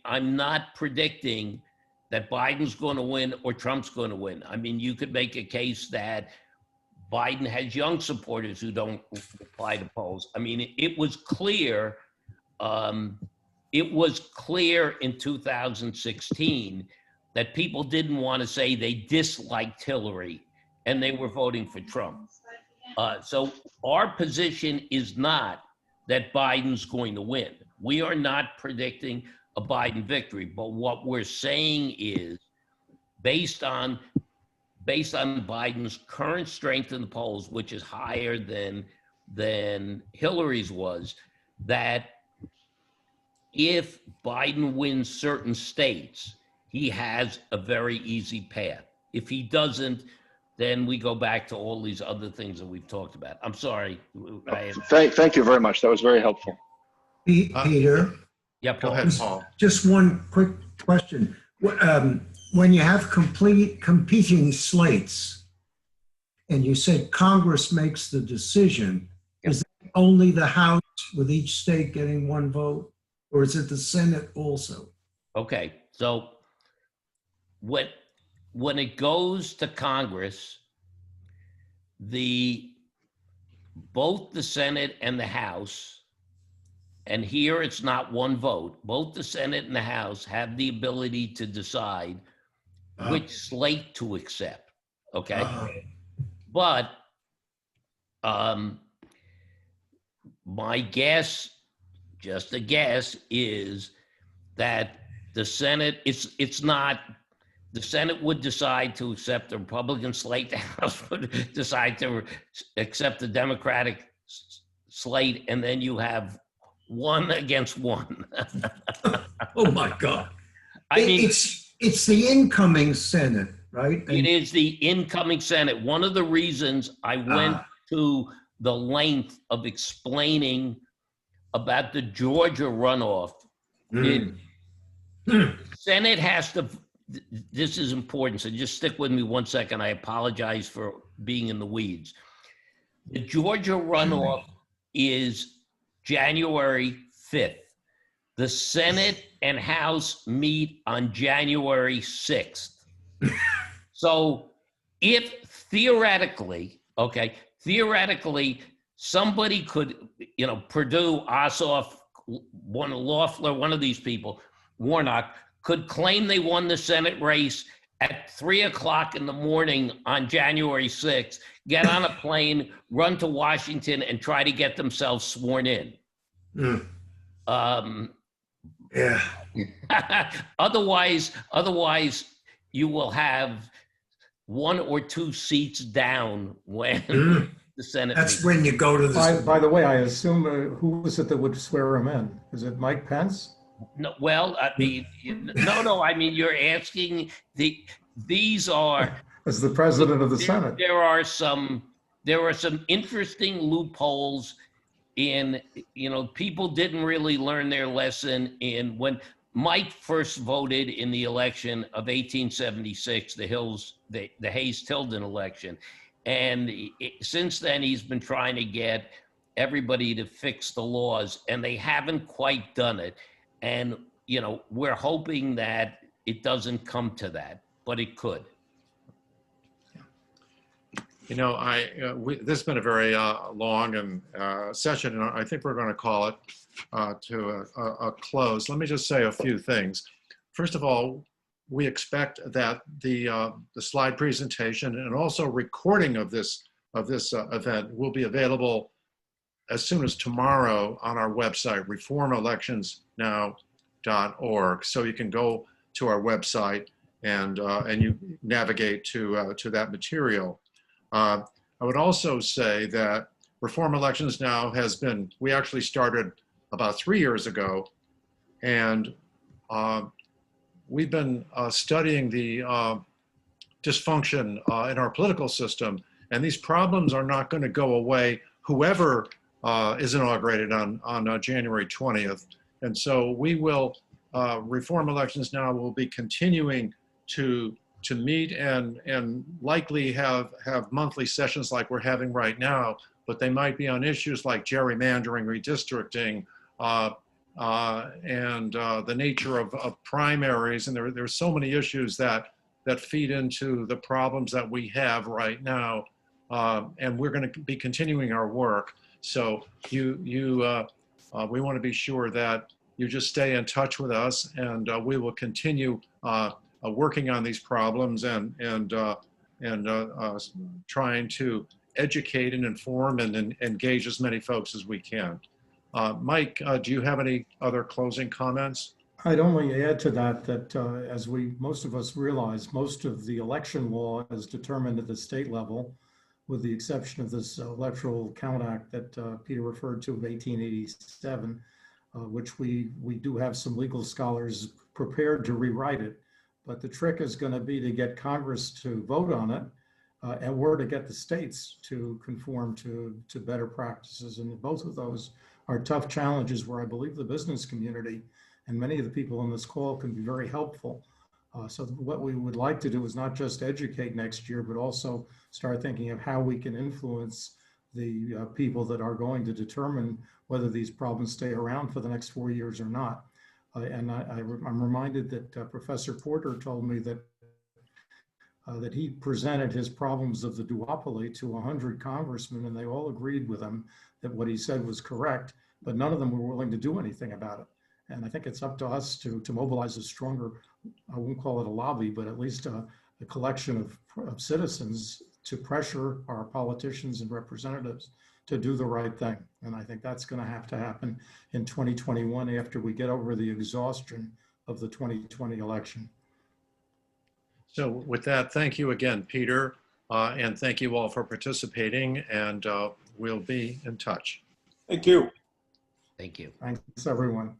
I'm not predicting that Biden's going to win or Trump's going to win. I mean, you could make a case that Biden has young supporters who don't reply to polls. I mean, it was clear. It was clear in 2016 that people didn't want to say they disliked Hillary and they were voting for Trump. So our position is not that Biden's going to win. We are not predicting a Biden victory, but what we're saying is based on Biden's current strength in the polls, which is higher than Hillary's was, that if Biden wins certain states, he has a very easy path. If he doesn't, then we go back to all these other things that we've talked about. I'm sorry. Thank you very much. That was very helpful. Peter? Yeah, Go Paul. ahead, Paul. Just one quick question. When you have competing slates, and you said Congress makes the decision, is it only the House with each state getting one vote, or is it the Senate also? Okay, so when it goes to Congress, both the Senate and the House, and here it's not one vote, both the Senate and the House have the ability to decide which slate to accept, okay? But my guess, just a guess, is that the Senate, it's not, the Senate would decide to accept the Republican slate, the House would decide to accept the Democratic slate, and then you have one against one. Oh my God. I mean, it's the incoming Senate, right? it is the incoming Senate. One of the reasons I went to the length of explaining about the Georgia runoff is Senate has to, this is important, so just stick with me 1 second. I apologize for being in the weeds. The Georgia runoff is January 5th. The Senate and House meet on January 6th. So if theoretically, somebody could, Purdue, Ossoff, Loeffler, one of these people, Warnock, could claim they won the Senate race at 3 o'clock in the morning on January 6th, get on a plane, run to Washington, and try to get themselves sworn in. Yeah. Otherwise, you will have 1 or 2 seats down when the Senate. That's when you go to the. By the way, I assume, who is it that would swear him in? Is it Mike Pence? No, well, I mean, no. I mean, you're asking these are. As the president of the Senate. There are some interesting loopholes in, people didn't really learn their lesson in when Mike first voted in the election of 1876, the Hayes-Tilden election. And since then, he's been trying to get everybody to fix the laws, and they haven't quite done it. And, we're hoping that it doesn't come to that, but it could. This has been a very long and session, and I think we're going to call it to a close. Let me just say a few things. First of all, we expect that the slide presentation and also recording of this event will be available as soon as tomorrow on our website, reformelectionsnow.org. So you can go to our website and you navigate to that material. I would also say that Reform Elections Now has been, we actually started about 3 years ago, and we've been studying the dysfunction in our political system, and these problems are not going to go away, whoever is inaugurated on January 20th. And so we will, Reform Elections Now will be continuing to meet and likely have monthly sessions like we're having right now, but they might be on issues like gerrymandering, redistricting, and the nature of primaries. And there's so many issues that feed into the problems that we have right now. And we're going to be continuing our work. So we want to be sure that you just stay in touch with us, and we will continue working on these problems and trying to educate and inform and engage as many folks as we can. Mike, do you have any other closing comments? I'd only add to that as most of us realize, most of the election law is determined at the state level, with the exception of this Electoral Count Act that Peter referred to of 1887, which we do have some legal scholars prepared to rewrite it. But the trick is going to be to get Congress to vote on it, and or to get the states to conform to better practices. And both of those are tough challenges where I believe the business community and many of the people on this call can be very helpful. So what we would like to do is not just educate next year, but also start thinking of how we can influence the people that are going to determine whether these problems stay around for the next 4 years or not. And I'm reminded that Professor Porter told me that he presented his problems of the duopoly to 100 congressmen, and they all agreed with him that what he said was correct, but none of them were willing to do anything about it. And I think it's up to us to mobilize a stronger, I won't call it a lobby, but at least a collection of citizens to pressure our politicians and representatives to do the right thing. And I think that's going to happen in 2021 after we get over the exhaustion of the 2020 election. So with that, thank you again, Peter, and thank you all for participating, and we'll be in touch. Thank you. Thank you. Thanks, everyone.